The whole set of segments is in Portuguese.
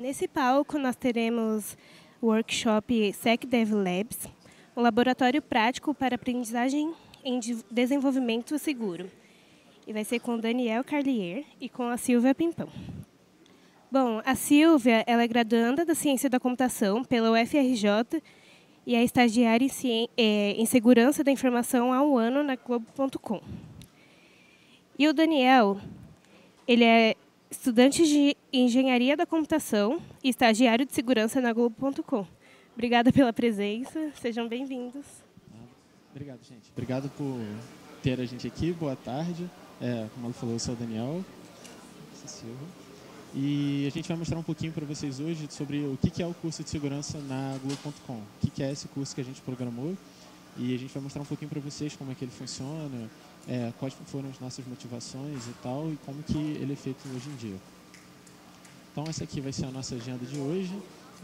Nesse palco, nós teremos o workshop SecDev Labs, um laboratório prático para aprendizagem em desenvolvimento seguro. E vai ser com o Daniel Carlier e com a Silvia Pimpão. Bom, a Silvia ela é graduanda da Ciência da Computação pela UFRJ e é estagiária em Segurança da Informação há um ano na Globo.com. E o Daniel, ele é estudante de Engenharia da Computação e estagiário de Segurança na Globo.com. Obrigada pela presença, sejam bem-vindos. Obrigado, gente. Obrigado por ter a gente aqui, boa tarde. Como ela falou, eu sou o Daniel. E a gente vai mostrar um pouquinho para vocês hoje sobre o que é o curso de segurança na Globo.com. O que é esse curso que a gente programou. E a gente vai mostrar um pouquinho para vocês como é que ele funciona, quais foram as nossas motivações e tal, e como que ele é feito hoje em dia. Então essa aqui vai ser a nossa agenda de hoje.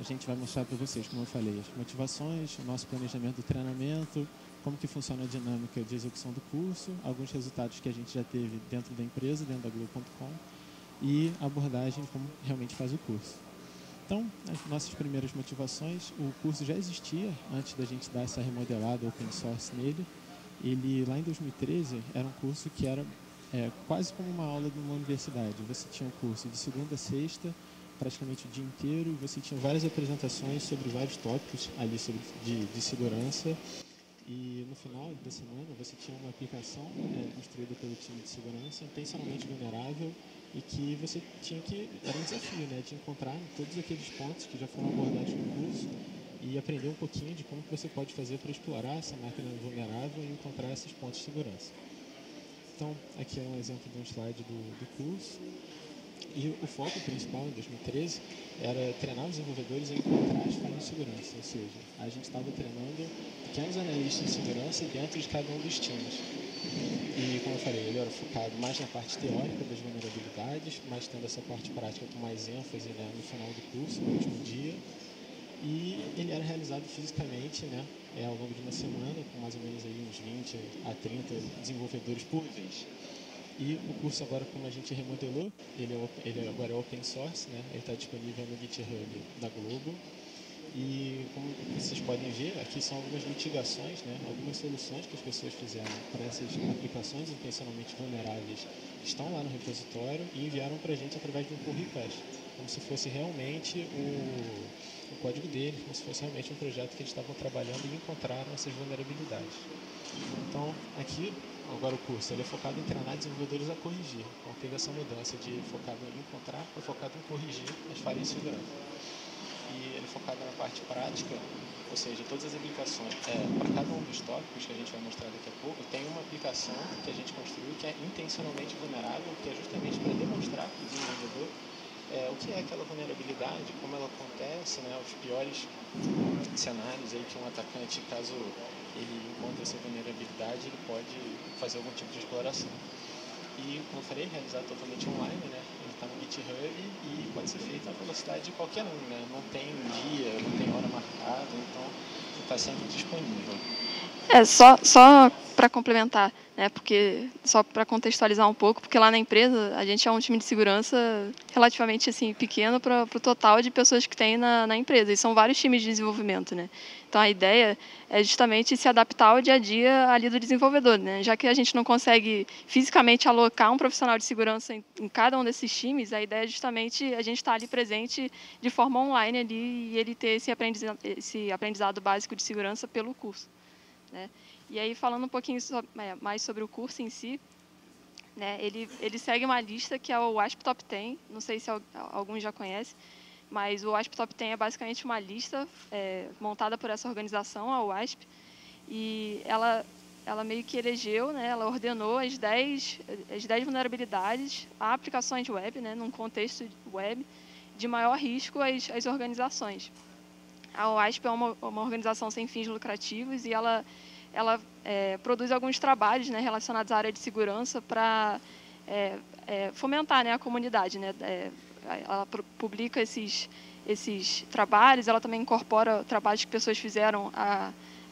A gente vai mostrar para vocês, como eu falei, as motivações, o nosso planejamento do treinamento, como que funciona a dinâmica de execução do curso, alguns resultados que a gente já teve dentro da empresa, dentro da Globo.com, e abordagem como realmente faz o curso. Então, as nossas primeiras motivações, o curso já existia antes da gente dar essa remodelada open source nele. Ele, lá em 2013, era um curso que era quase como uma aula de uma universidade. Você tinha um curso de segunda a sexta, praticamente o dia inteiro, e você tinha várias apresentações sobre vários tópicos ali sobre, de segurança. E no final da semana você tinha uma aplicação construída pelo time de segurança, intencionalmente vulnerável, e que você tinha que, era um desafio, né, de encontrar todos aqueles pontos que já foram abordados no curso e aprender um pouquinho de como que você pode fazer para explorar essa máquina vulnerável e encontrar esses pontos de segurança. Então, aqui é um exemplo de um slide do curso. E o foco principal em 2013 era treinar os desenvolvedores a encontrar as falhas de segurança, ou seja, a gente estava treinando pequenos analistas de segurança dentro de cada um dos times. E, como eu falei, ele era focado mais na parte teórica das vulnerabilidades, mas tendo essa parte prática com mais ênfase, né, no final do curso, no último dia. E ele era realizado fisicamente, né, ao longo de uma semana, com mais ou menos aí uns 20 a 30 desenvolvedores por vez. E o curso agora, como a gente remodelou, ele agora é open source, né? Ele está disponível no GitHub da Globo. E como vocês podem ver, aqui são algumas mitigações, né? Algumas soluções que as pessoas fizeram para essas aplicações intencionalmente vulneráveis estão lá no repositório e enviaram para a gente através de um pull request, como se fosse realmente o código deles, como se fosse realmente um projeto que eles estavam trabalhando e encontraram essas vulnerabilidades. Então, aqui, agora o curso, ele é focado em treinar desenvolvedores a corrigir. Então, teve essa mudança de focado em encontrar para focado em corrigir as falhas de segurança. E ele é focado na parte prática, ou seja, todas as aplicações, para cada um dos tópicos que a gente vai mostrar daqui a pouco, tem uma aplicação que a gente construiu que é intencionalmente vulnerável, que é justamente para demonstrar para o desenvolvedor o que é aquela vulnerabilidade, como ela acontece, né, os piores cenários aí que um atacante, caso ele encontre essa vulnerabilidade, ele pode fazer algum tipo de exploração. E, como eu falei, realizado totalmente online, né? Ele está no GitHub e pode ser feito à velocidade de qualquer um, né? Não tem dia, não tem hora marcada, então está sempre disponível. Só para complementar, né, porque só para contextualizar um pouco, porque lá na empresa a gente é um time de segurança relativamente assim pequeno para o total de pessoas que tem na empresa, e são vários times de desenvolvimento, né? Então a ideia é justamente se adaptar ao dia a dia ali do desenvolvedor, né? Já que a gente não consegue fisicamente alocar um profissional de segurança em cada um desses times, a ideia é justamente a gente estar ali presente de forma online ali e ele ter esse aprendizado básico de segurança pelo curso, né? E aí, falando um pouquinho mais sobre o curso em si, né, ele segue uma lista que é o WASP Top 10, não sei se alguns já conhecem, mas o WASP Top 10 é basicamente uma lista montada por essa organização, a WASP, e ela meio que elegeu, né, ela ordenou as 10 vulnerabilidades a aplicações web, né, num contexto web, de maior risco às organizações. A WASP é uma organização sem fins lucrativos e ela produz alguns trabalhos, né, relacionados à área de segurança para fomentar, né, a comunidade, né? Ela publica esses trabalhos, ela também incorpora trabalhos que pessoas fizeram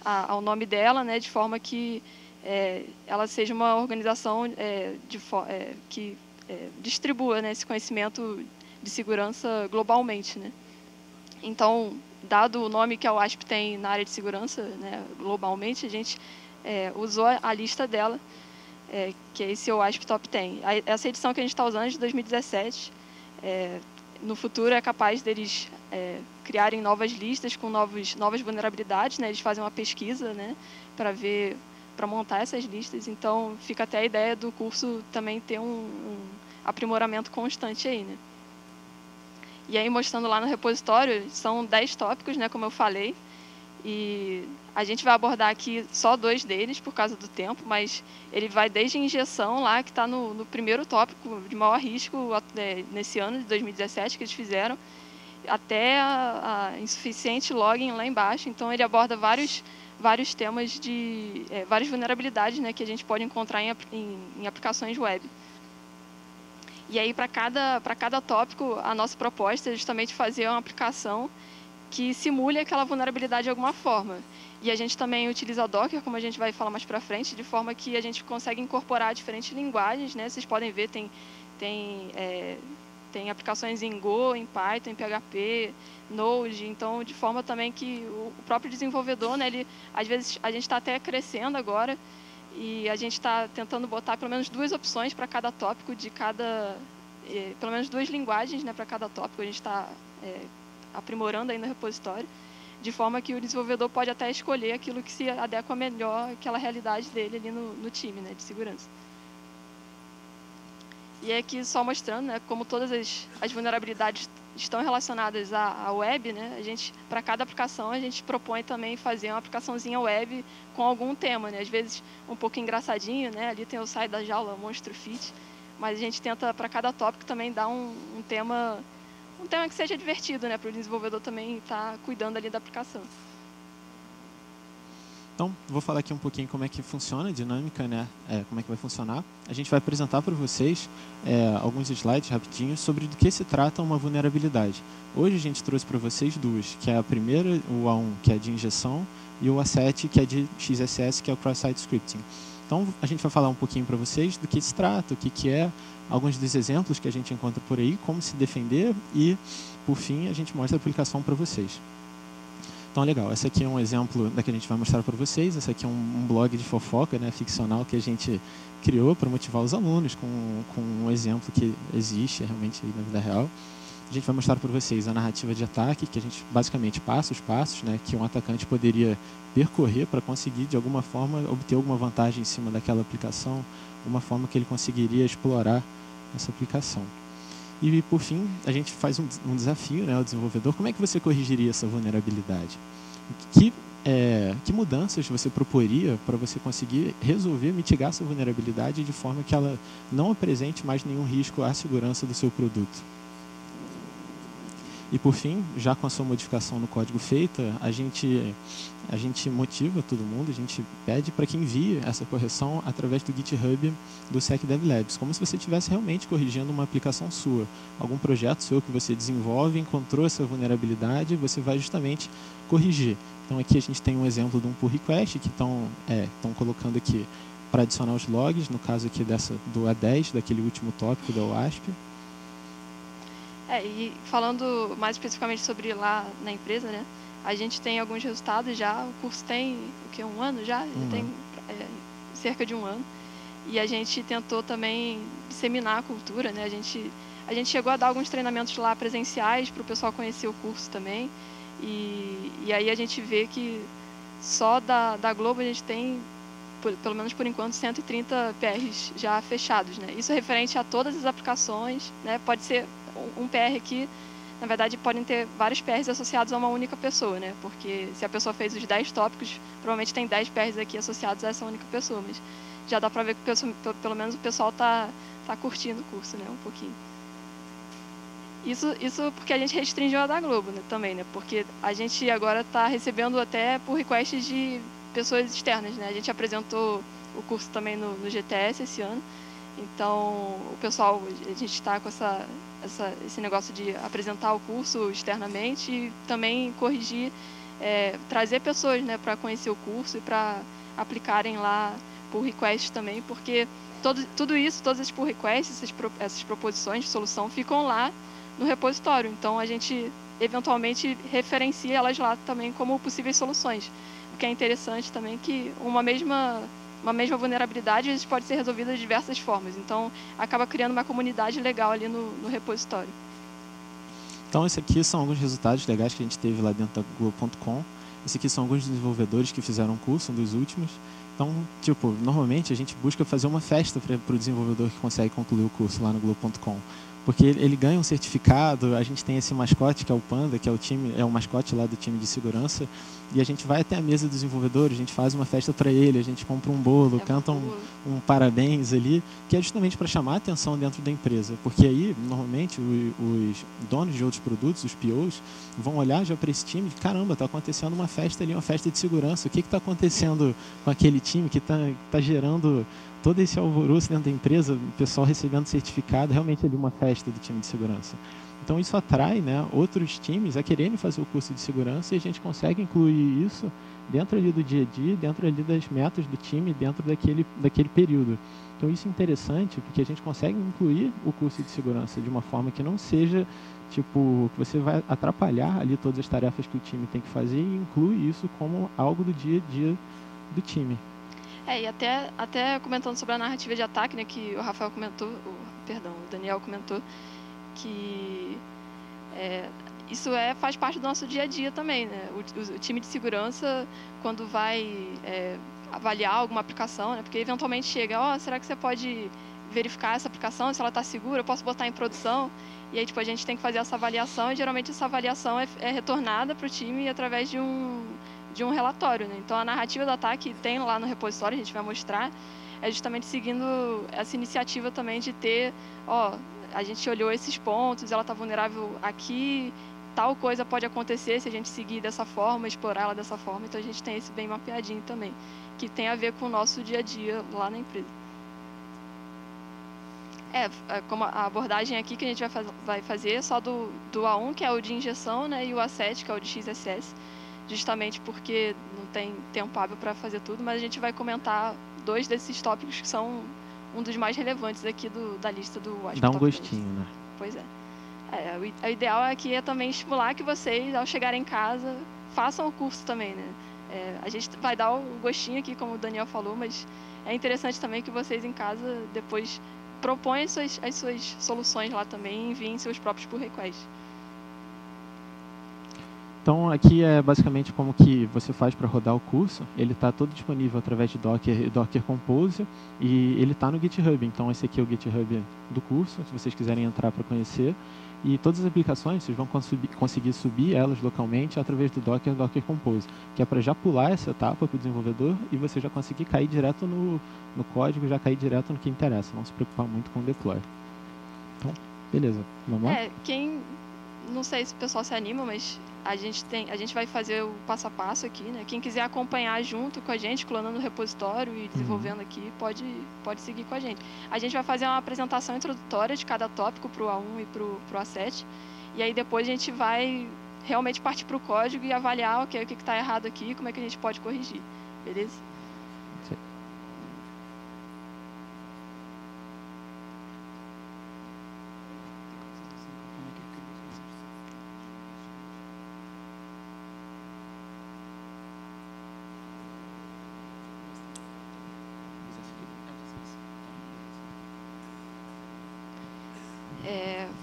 ao nome dela, né, de forma que ela seja uma organização que distribua, né, esse conhecimento de segurança globalmente, né? Então, dado o nome que a OASP tem na área de segurança, né, globalmente, a gente usou a lista dela, que é esse OASP Top 10. Essa edição que a gente está usando é de 2017. No futuro é capaz deles criarem novas listas com novas vulnerabilidades, né? Eles fazem uma pesquisa, né, para montar essas listas. Então, fica até a ideia do curso também ter um aprimoramento constante aí, né? E aí, mostrando lá no repositório, são 10 tópicos, né, como eu falei, e a gente vai abordar aqui só 2 deles, por causa do tempo, mas ele vai desde a injeção lá, que está no primeiro tópico de maior risco nesse ano de 2017 que eles fizeram, até a insuficiente login lá embaixo. Então, ele aborda vários temas de várias vulnerabilidades, né, que a gente pode encontrar em aplicações web. E aí, para cada tópico, a nossa proposta é justamente fazer uma aplicação que simule aquela vulnerabilidade de alguma forma. E a gente também utiliza Docker, como a gente vai falar mais para frente, de forma que a gente consegue incorporar diferentes linguagens, né? Vocês podem ver, tem aplicações em Go, em Python, em PHP, Node, então de forma também que o próprio desenvolvedor, né, às vezes a gente está até crescendo agora, e a gente está tentando botar pelo menos 2 opções para cada tópico, pelo menos 2 linguagens, né, para cada tópico. A gente está aprimorando aí no repositório, de forma que o desenvolvedor pode até escolher aquilo que se adequa melhor àquela realidade dele ali no time, né, de segurança. E aqui só mostrando, né, como todas as vulnerabilidades estão relacionadas à web, né, para cada aplicação, a gente propõe também fazer uma aplicaçãozinha web com algum tema, né, às vezes um pouco engraçadinho, né, ali tem o Sai da Jaula, Monstro Fit, mas a gente tenta, para cada tópico, também dar um tema que seja divertido, né, para o desenvolvedor também estar cuidando ali da aplicação. Então, vou falar aqui um pouquinho como é que funciona a dinâmica, né? Como é que vai funcionar. A gente vai apresentar para vocês alguns slides rapidinhos sobre do que se trata uma vulnerabilidade. Hoje a gente trouxe para vocês 2, que é a primeira, o A1, que é de injeção, e o A7, que é de XSS, que é o Cross-Site Scripting. Então, a gente vai falar um pouquinho para vocês do que se trata, o que é, alguns dos exemplos que a gente encontra por aí, como se defender e, por fim, a gente mostra a aplicação para vocês. Então, legal, esse aqui é um exemplo da que a gente vai mostrar para vocês. Esse aqui é um blog de fofoca, né, ficcional, que a gente criou para motivar os alunos com um exemplo que existe realmente aí na vida real. A gente vai mostrar para vocês a narrativa de ataque, que a gente basicamente passa os passos, né, que um atacante poderia percorrer para conseguir, de alguma forma, obter alguma vantagem em cima daquela aplicação, uma forma que ele conseguiria explorar essa aplicação. E, por fim, a gente faz um desafio, né, ao desenvolvedor. Como é que você corrigiria essa vulnerabilidade? Que mudanças você proporia para você conseguir resolver, mitigar essa vulnerabilidade de forma que ela não apresente mais nenhum risco à segurança do seu produto? E, por fim, já com a sua modificação no código feita, a gente motiva todo mundo, a gente pede para que envie essa correção através do GitHub do SecDevLabs, como se você estivesse realmente corrigindo uma aplicação sua. Algum projeto seu que você desenvolve, encontrou essa vulnerabilidade, você vai justamente corrigir. Então, aqui a gente tem um exemplo de um pull request que estão colocando aqui para adicionar os logs, no caso aqui do A10, daquele último tópico da OASP. E falando mais especificamente sobre lá na empresa, né, a gente tem alguns resultados já. O curso tem um ano já? Tem cerca de 1 ano. E a gente tentou também disseminar a cultura, né? A gente chegou a dar alguns treinamentos lá presenciais para o pessoal conhecer o curso também. E aí a gente vê que só da Globo a gente tem, pelo menos por enquanto, 130 PRs já fechados, né? Isso é referente a todas as aplicações, né? Pode ser um PR aqui, na verdade, podem ter vários PRs associados a uma única pessoa, né? Porque se a pessoa fez os 10 tópicos, provavelmente tem 10 PRs aqui associados a essa única pessoa, mas já dá para ver que pelo menos o pessoal tá curtindo o curso, né? Um pouquinho. Isso porque a gente restringiu a da Globo, né? Também, né? Porque a gente agora está recebendo até por requests de pessoas externas, né? A gente apresentou o curso também no GTS esse ano. Então, o pessoal, a gente está com esse negócio de apresentar o curso externamente e também corrigir, trazer pessoas, né, para conhecer o curso e para aplicarem lá pull requests também, porque tudo isso, todos esses pull requests, essas proposições de solução ficam lá no repositório. Então, a gente, eventualmente, referencia elas lá também como possíveis soluções. O que é interessante também que uma mesma vulnerabilidade às vezes pode ser resolvida de diversas formas. Então, acaba criando uma comunidade legal ali no repositório. Então, esse aqui são alguns resultados legais que a gente teve lá dentro da Globo.com. Esse aqui são alguns desenvolvedores que fizeram um curso, um dos últimos. Então, tipo, normalmente a gente busca fazer uma festa para o desenvolvedor que consegue concluir o curso lá no Globo.com. Porque ele ganha um certificado, a gente tem esse mascote que é o Panda, que é o mascote lá do time de segurança, e a gente vai até a mesa dos desenvolvedores, a gente faz uma festa para ele, a gente compra um bolo, canta um parabéns ali, que é justamente para chamar a atenção dentro da empresa. Porque aí, normalmente, os donos de outros produtos, os POs, vão olhar já para esse time e, caramba, está acontecendo uma festa ali, uma festa de segurança, o que está acontecendo com aquele time que está gerando todo esse alvoroço dentro da empresa, o pessoal recebendo certificado, realmente ali uma festa do time de segurança. Então isso atrai, né, outros times a quererem fazer o curso de segurança e a gente consegue incluir isso dentro ali do dia a dia, dentro ali das metas do time, dentro daquele período. Então isso é interessante porque a gente consegue incluir o curso de segurança de uma forma que não seja tipo que você vai atrapalhar ali todas as tarefas que o time tem que fazer e inclui isso como algo do dia a dia do time. E até comentando sobre a narrativa de ataque, né, que o Rafael comentou, o Daniel comentou, que isso faz parte do nosso dia a dia também, né? O time de segurança, quando vai avaliar alguma aplicação, né, porque eventualmente chega, será que você pode verificar essa aplicação, se ela está segura, eu posso botar em produção? E aí, tipo, a gente tem que fazer essa avaliação e geralmente essa avaliação é retornada para o time através de um relatório, né? Então, a narrativa do ataque tem lá no repositório, a gente vai mostrar, é justamente seguindo essa iniciativa também de ter, a gente olhou esses pontos, ela está vulnerável aqui, tal coisa pode acontecer se a gente seguir dessa forma, explorar ela dessa forma. Então, a gente tem esse bem mapeadinho também, que tem a ver com o nosso dia a dia lá na empresa. Como a abordagem aqui que a gente vai fazer só do A1, que é o de injeção, né, e o A7, que é o de XSS, justamente porque não tem tempo hábil para fazer tudo, mas a gente vai comentar 2 desses tópicos que são um dos mais relevantes aqui da lista do WASP. Dá um gostinho, né? Pois é. O ideal aqui é também estimular que vocês, ao chegarem em casa, façam o curso também, né? A gente vai dar o gostinho aqui, como o Daniel falou, mas é interessante também que vocês em casa depois proponham as suas soluções lá também e enviem seus próprios pull requests. Então, aqui é basicamente como que você faz para rodar o curso. Ele está todo disponível através de Docker e Docker Compose e ele está no GitHub. Então, esse aqui é o GitHub do curso, se vocês quiserem entrar para conhecer. E todas as aplicações, vocês vão conseguir subir elas localmente através do Docker e Docker Compose, que é para já pular essa etapa para o desenvolvedor e você já conseguir cair direto no código, já cair direto no que interessa, não se preocupar muito com o deploy. Então, beleza, vamos lá? Não sei se o pessoal se anima, mas a gente vai fazer o passo a passo aqui, né? Quem quiser acompanhar junto com a gente, clonando o repositório e desenvolvendo aqui, pode seguir com a gente. A gente vai fazer uma apresentação introdutória de cada tópico para o A1 e para o A7, e aí depois a gente vai realmente partir para o código e avaliar o que está errado aqui e como é que a gente pode corrigir, beleza? Sim.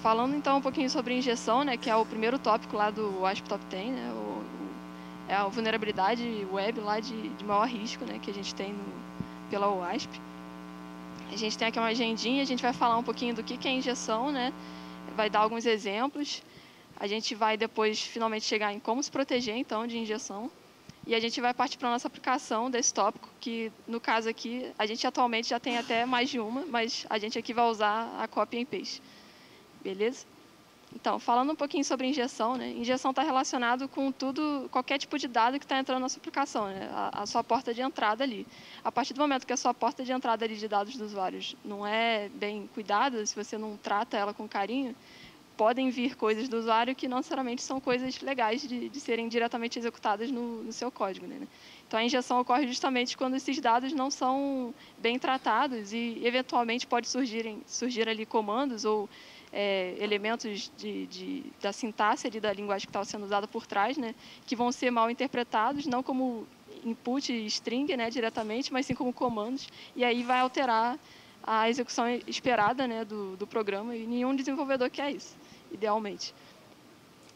Falando então um pouquinho sobre injeção, né, que é o primeiro tópico lá do WASP Top 10, né, é a vulnerabilidade web lá de maior risco, né, que a gente tem pela WASP. A gente tem aqui uma agendinha, a gente vai falar um pouquinho do que é injeção, né, vai dar alguns exemplos. A gente vai depois finalmente chegar em como se proteger então de injeção. E a gente vai partir para a nossa aplicação desse tópico, que no caso aqui, a gente atualmente já tem até mais de uma, mas a gente aqui vai usar a copy and paste. Beleza? Então, falando um pouquinho sobre injeção, né? Injeção está relacionado com qualquer tipo de dado que está entrando na sua aplicação, né? A sua porta de entrada ali. A partir do momento que a sua porta de entrada ali de dados dos usuários não é bem cuidada, se você não trata ela com carinho, podem vir coisas do usuário que não necessariamente são coisas legais de serem diretamente executadas no seu código, né? Então, a injeção ocorre justamente quando esses dados não são bem tratados e, eventualmente, pode surgir ali comandos ou elementos da sintaxe ali, da linguagem que estava sendo usada por trás, né, que vão ser mal interpretados, não como input string, né, diretamente, mas sim como comandos, e aí vai alterar a execução esperada, né, do programa, e nenhum desenvolvedor quer isso, idealmente.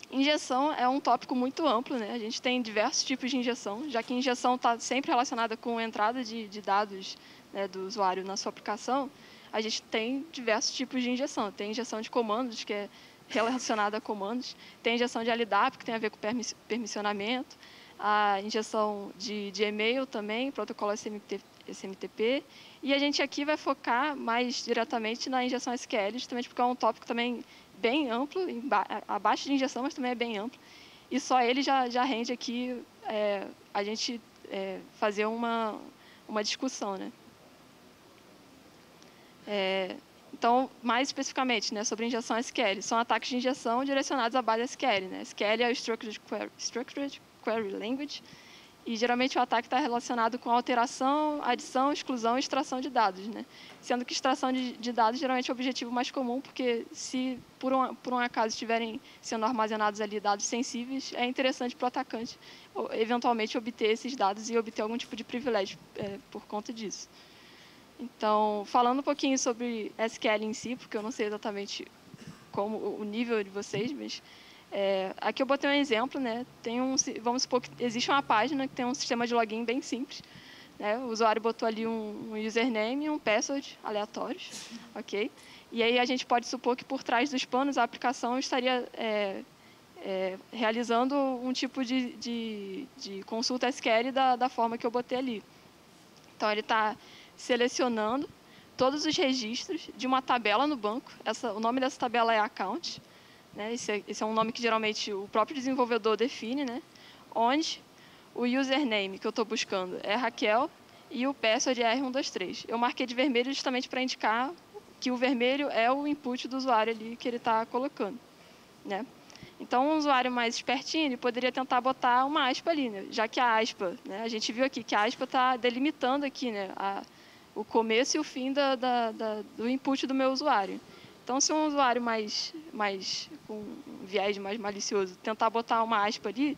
Injeção é um tópico muito amplo, né? A gente tem diversos tipos de injeção, já que injeção está sempre relacionada com a entrada de dados, né, do usuário na sua aplicação. A gente tem diversos tipos de injeção. Tem injeção de comandos, que é relacionada a comandos. Tem injeção de LDAP, que tem a ver com permissionamento. A injeção de e-mail também, protocolo SMTP. E a gente aqui vai focar mais diretamente na injeção SQL, justamente porque é um tópico também bem amplo, abaixo de injeção, mas também é bem amplo. E só ele já rende aqui a gente fazer uma discussão, né? Então, mais especificamente, né, sobre injeção SQL, são ataques de injeção direcionados à base SQL. Né? SQL é o Structured Query Language, e geralmente o ataque está relacionado com alteração, adição, exclusão e extração de dados. Né? Sendo que extração de dados geralmente é o objetivo mais comum, porque se por um acaso estiverem sendo armazenados ali dados sensíveis, é interessante para o atacante eventualmente obter esses dados e obter algum tipo de privilégio por conta disso. Então, falando um pouquinho sobre SQL em si, porque eu não sei exatamente como o nível de vocês, mas aqui eu botei um exemplo, né? Vamos supor que existe uma página que tem um sistema de login bem simples, né? O usuário botou ali um username e um password aleatórios, ok? E aí a gente pode supor que por trás dos panos a aplicação estaria realizando um tipo de consulta SQL da forma que eu botei ali. Então, ele está selecionando todos os registros de uma tabela no banco. O nome dessa tabela é account. Né? Esse é um nome que geralmente o próprio desenvolvedor define, né? Onde o username que eu estou buscando é Raquel e o password é R123. Eu marquei de vermelho justamente para indicar que o vermelho é o input do usuário ali que ele está colocando. Né? Então, um usuário mais espertinho, ele poderia tentar botar uma aspa ali, né? Já que a aspa, né? A gente viu aqui que a aspa está delimitando aqui, né? O começo e o fim do input do meu usuário. Então, se um usuário com um viés mais malicioso tentar botar uma aspa ali,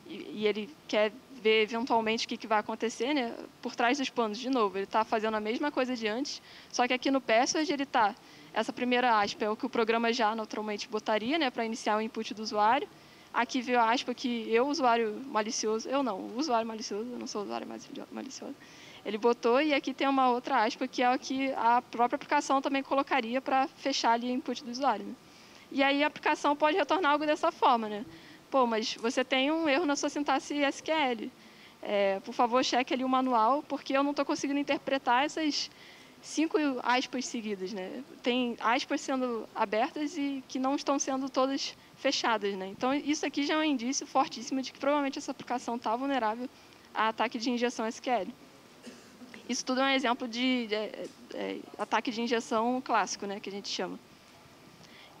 e ele quer ver eventualmente o que vai acontecer, né? Por trás dos panos, de novo, ele está fazendo a mesma coisa de antes, só que aqui no password ele está... Essa primeira aspa é o que o programa já naturalmente botaria, né, para iniciar o input do usuário. Aqui veio a aspa que o usuário malicioso, o usuário malicioso, eu não sou o usuário malicioso, ele botou, e aqui tem uma outra aspa que é o que a própria aplicação também colocaria para fechar ali o input do usuário. Né? E aí a aplicação pode retornar algo dessa forma, né? Pô, mas você tem um erro na sua sintaxe SQL. Por favor, cheque ali o manual, porque eu não estou conseguindo interpretar essas 5 aspas seguidas, né? Tem aspas sendo abertas e que não estão sendo todas fechadas, né? Então, isso aqui já é um indício fortíssimo de que provavelmente essa aplicação está vulnerável a ataque de injeção SQL. Isso tudo é um exemplo de ataque de injeção clássico, né? Que a gente chama.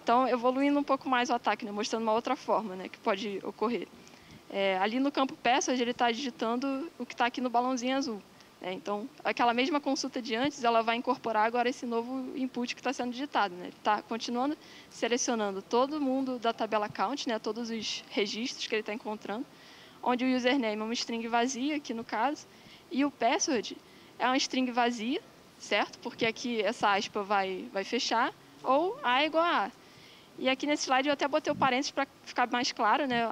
Então, evoluindo um pouco mais o ataque, né? Mostrando uma outra forma, né? Que pode ocorrer. Ali no campo password, ele está digitando o que está aqui no balãozinho azul. Então, aquela mesma consulta de antes, ela vai incorporar agora esse novo input que está sendo digitado. Né? Ele está continuando selecionando todo mundo da tabela count, né? Todos os registros que ele está encontrando, onde o username é uma string vazia, aqui no caso, e o password é uma string vazia, certo? Porque aqui essa aspa vai fechar, ou A é igual a A. E aqui nesse slide eu até botei o parênteses para ficar mais claro, né?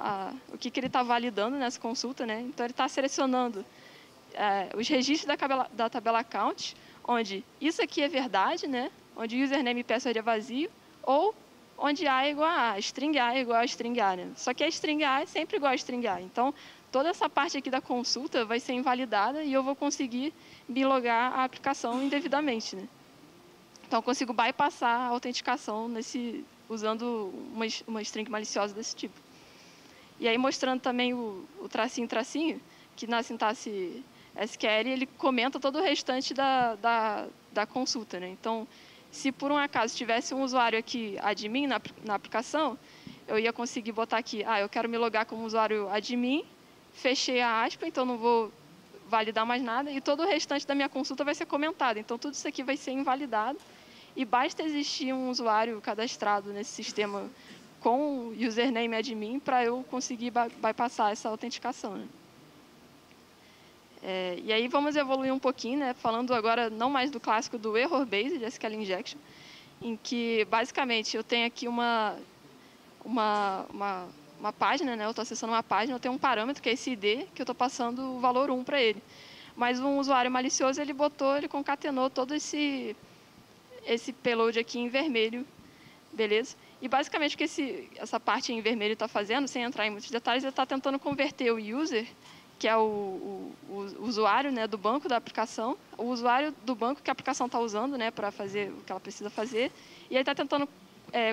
O que ele está validando nessa consulta. Né? Então, ele está selecionando os registros da tabela count, onde isso aqui é verdade, né? Onde o username e password é vazio, ou onde A é igual a A, string A é igual a string A. Né? Só que a string A é sempre igual a string A. Então, toda essa parte aqui da consulta vai ser invalidada e eu vou conseguir bilogar a aplicação indevidamente. Né? Então, eu consigo bypassar a autenticação usando uma string maliciosa desse tipo. E aí, mostrando também o tracinho, que na sintaxe SQL ele comenta todo o restante da consulta. Né? Então, se por um acaso tivesse um usuário aqui, admin, na aplicação, eu ia conseguir botar aqui, eu quero me logar como usuário admin, fechei a aspa, então não vou validar mais nada, e todo o restante da minha consulta vai ser comentado. Então, tudo isso aqui vai ser invalidado, e basta existir um usuário cadastrado nesse sistema com username admin para eu conseguir bypassar essa autenticação, né? E aí vamos evoluir um pouquinho, né? Falando agora não mais do clássico do error-based SQL injection, em que basicamente eu tenho aqui uma página, né? Eu estou acessando uma página, eu tenho um parâmetro que é esse ID, que eu estou passando o valor 1 para ele. Mas um usuário malicioso, ele concatenou todo esse payload aqui em vermelho, beleza? E basicamente o que essa parte em vermelho está fazendo, sem entrar em muitos detalhes, ele está tentando converter o user, que é o usuário, né, do banco da aplicação, o usuário do banco que a aplicação está usando, né, para fazer o que ela precisa fazer, e ele está tentando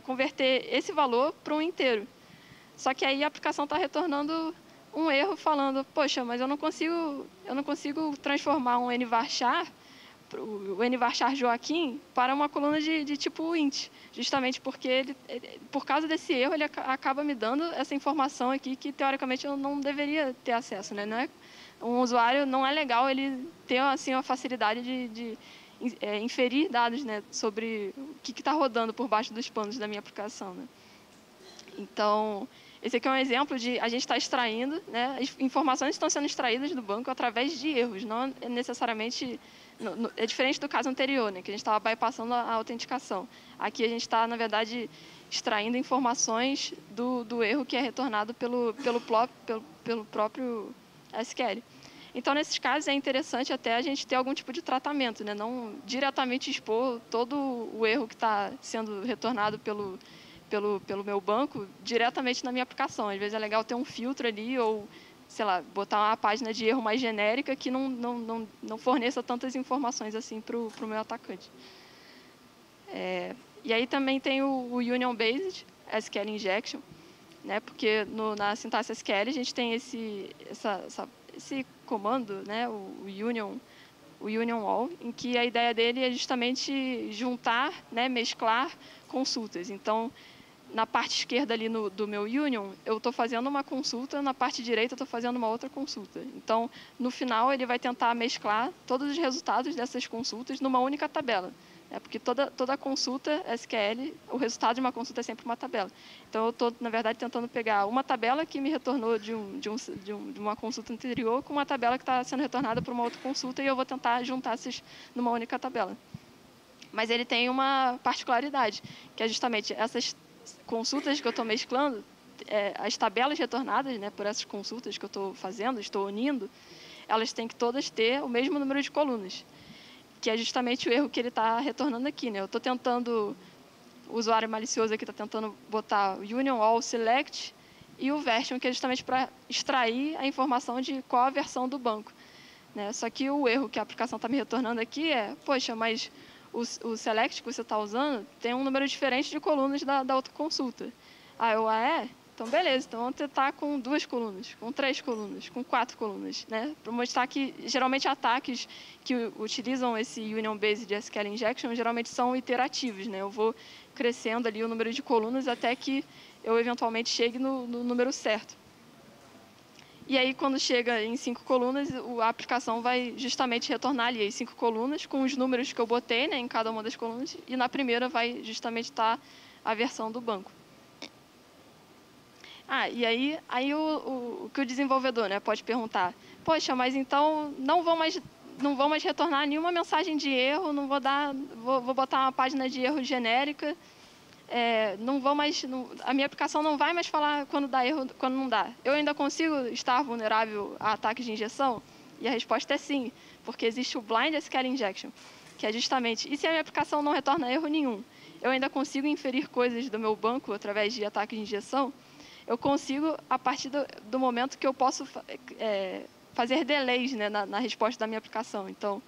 converter esse valor para um inteiro. Só que aí a aplicação está retornando um erro falando, poxa, mas eu não consigo transformar um nvarchar, o nvarchar Joaquim, para uma coluna de tipo int, justamente porque por causa desse erro ele acaba me dando essa informação aqui que teoricamente eu não deveria ter acesso, né? Não é, um usuário não é legal ele ter assim a facilidade de inferir dados, né, sobre o que está rodando por baixo dos panos da minha aplicação, né? Então, esse aqui é um exemplo de a gente está extraindo, né, as informações estão sendo extraídas do banco através de erros, não necessariamente... É diferente do caso anterior, né, que a gente estava bypassando a autenticação. Aqui a gente está, na verdade, extraindo informações do erro que é retornado pelo próprio SQL. Então, nesses casos, é interessante até a gente ter algum tipo de tratamento, né, não diretamente expor todo o erro que está sendo retornado pelo meu banco diretamente na minha aplicação. Às vezes é legal ter um filtro ali ou, sei lá, botar uma página de erro mais genérica que não forneça tantas informações assim para o meu atacante. E aí também tem o Union-Based SQL Injection, né, porque na sintaxe SQL a gente tem esse comando, né, o Union All, em que a ideia dele é justamente juntar, né, mesclar consultas. Então, na parte esquerda ali do meu Union, eu estou fazendo uma consulta, na parte direita eu estou fazendo uma outra consulta. Então, no final, ele vai tentar mesclar todos os resultados dessas consultas numa única tabela. Porque toda consulta SQL, o resultado de uma consulta é sempre uma tabela. Então, eu estou, na verdade, tentando pegar uma tabela que me retornou de uma consulta anterior com uma tabela que está sendo retornada por uma outra consulta e eu vou tentar juntar essas numa única tabela. Mas ele tem uma particularidade, que é justamente essas consultas que eu estou mesclando, as tabelas retornadas, né, por essas consultas que eu estou fazendo, estou unindo, elas têm que todas ter o mesmo número de colunas, que é justamente o erro que ele está retornando aqui, né? Eu estou tentando, o usuário malicioso aqui está tentando botar o Union All Select e o Version, que é justamente para extrair a informação de qual a versão do banco, né? Só que o erro que a aplicação está me retornando aqui é, poxa, mas o select que você está usando tem um número diferente de colunas da outra consulta. É? Então, beleza. Então, vamos tentar com 2 colunas, com 3 colunas, com 4 colunas, né? Para mostrar que, geralmente, ataques que utilizam esse Union-Based de SQL Injection, geralmente são iterativos, né? Eu vou crescendo ali o número de colunas até que eu, eventualmente, chegue no número certo. E aí, quando chega em 5 colunas, a aplicação vai justamente retornar ali as 5 colunas com os números que eu botei, né, em cada uma das colunas, e na primeira vai justamente estar a versão do banco. E aí o que o desenvolvedor, né, pode perguntar, poxa, mas então não vão mais retornar nenhuma mensagem de erro, vou botar uma página de erro genérica, a minha aplicação não vai mais falar quando dá erro, quando não dá. Eu ainda consigo estar vulnerável a ataques de injeção? E a resposta é sim, porque existe o Blind SQL Injection, que é justamente, e se a minha aplicação não retorna erro nenhum, eu ainda consigo inferir coisas do meu banco através de ataques de injeção? Eu consigo, a partir do momento que eu posso fazer delays, né, na resposta da minha aplicação. Então,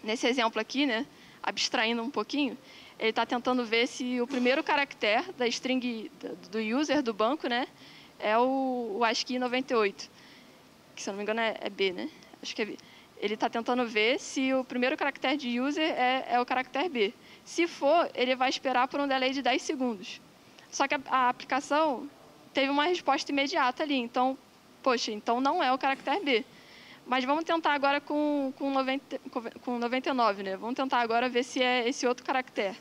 nesse exemplo aqui, né, abstraindo um pouquinho, ele está tentando ver se o primeiro caractere da string do user do banco, né, é o ASCII 98, que, se eu não me engano, é B, né? Acho que é B. Ele está tentando ver se o primeiro caractere de user é o caractere B. Se for, ele vai esperar por um delay de 10 segundos. Só que a aplicação teve uma resposta imediata ali. Então, poxa, então não é o caractere B. Mas vamos tentar agora com 99, né? Vamos tentar agora ver se é esse outro caractere.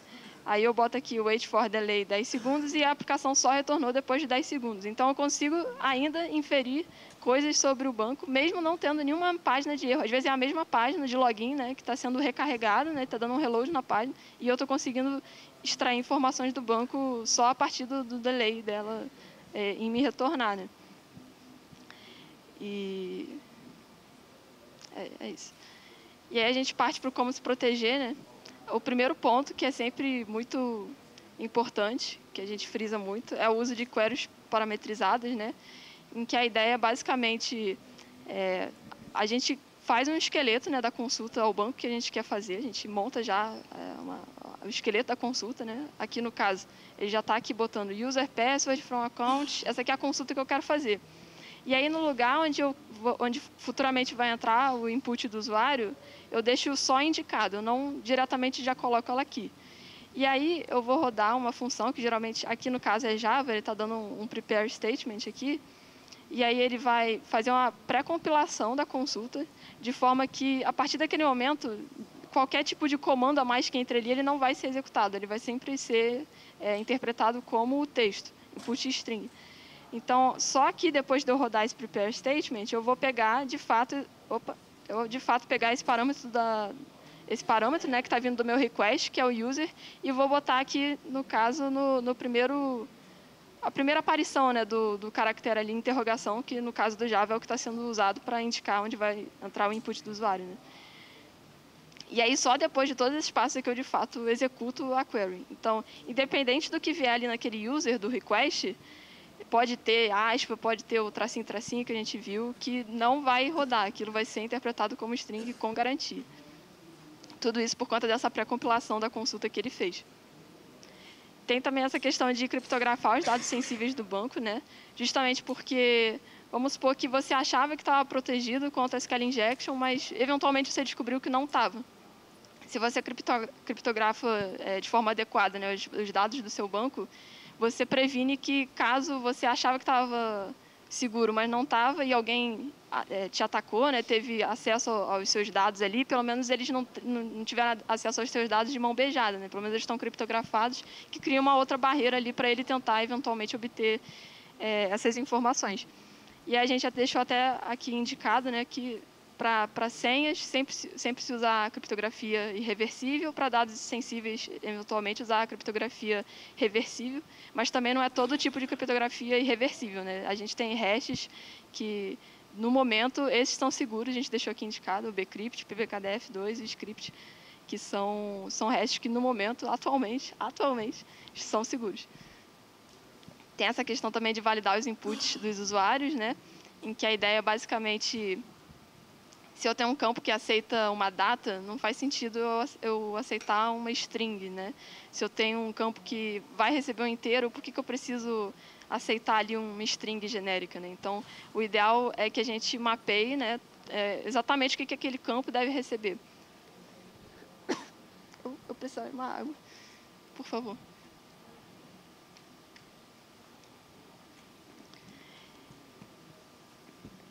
Aí eu boto aqui o wait for delay 10 segundos e a aplicação só retornou depois de 10 segundos. Então eu consigo ainda inferir coisas sobre o banco, mesmo não tendo nenhuma página de erro. Às vezes é a mesma página de login, né, que está sendo recarregada, né, está dando um reload na página, e eu estou conseguindo extrair informações do banco só a partir do delay dela em me retornar, né? E é isso. E aí a gente parte para como se proteger, né? O primeiro ponto, que é sempre muito importante, que a gente frisa muito, é o uso de queries parametrizadas, né? Em que a ideia, basicamente, a gente faz um esqueleto, né, da consulta ao banco que a gente quer fazer, a gente monta já o esqueleto da consulta, né? Aqui, no caso, ele já está aqui botando user password from account, essa aqui é a consulta que eu quero fazer. E aí, no lugar onde futuramente vai entrar o input do usuário, eu deixo só indicado, eu não diretamente já coloco ela aqui. E aí, eu vou rodar uma função, que geralmente, aqui no caso é Java, ele está dando um prepare statement aqui, e aí ele vai fazer uma pré-compilação da consulta, de forma que, a partir daquele momento, qualquer tipo de comando a mais que entre ali, ele não vai ser executado, ele vai sempre ser interpretado como o texto, input string. Então, só que depois de eu rodar esse prepare statement, eu vou pegar, de fato, pegar esse parâmetro né, que está vindo do meu request, que é o user, e vou botar aqui, no caso, a primeira aparição, né, do caractere ali, interrogação, que no caso do Java é o que está sendo usado para indicar onde vai entrar o input do usuário, né? E aí, só depois de todos esses passos é que eu, de fato, executo a query. Então, independente do que vier ali naquele user do request, pode ter aspa, pode ter o tracinho que a gente viu, que não vai rodar, aquilo vai ser interpretado como string com garantia. Tudo isso por conta dessa pré-compilação da consulta que ele fez. Tem também essa questão de criptografar os dados sensíveis do banco, né? Justamente porque, vamos supor que você achava que estava protegido contra a SQL injection, mas eventualmente você descobriu que não estava. Se você criptografa de forma adequada, né, os dados do seu banco, você previne que, caso você achava que estava seguro, mas não estava, e alguém te atacou, né, teve acesso aos seus dados ali, pelo menos eles não tiveram acesso aos seus dados de mão beijada, né, pelo menos eles estão criptografados, que cria uma outra barreira ali para ele tentar, eventualmente, obter essas informações. E a gente já deixou até aqui indicado, né, que para senhas, sempre se usar a criptografia irreversível, para dados sensíveis, eventualmente, usar a criptografia reversível, mas também não é todo tipo de criptografia irreversível, né? A gente tem hashes que, no momento, esses são seguros, a gente deixou aqui indicado, o bcrypt, pbkdf2 e o script, que são hashes que, no momento, atualmente, são seguros. Tem essa questão também de validar os inputs dos usuários, né? Em que a ideia, basicamente, se eu tenho um campo que aceita uma data, não faz sentido eu aceitar uma string, né? Se eu tenho um campo que vai receber um inteiro, por que eu preciso aceitar ali uma string genérica, né? Então, o ideal é que a gente mapeie, né, exatamente o que aquele campo deve receber. Eu preciso de uma água, por favor.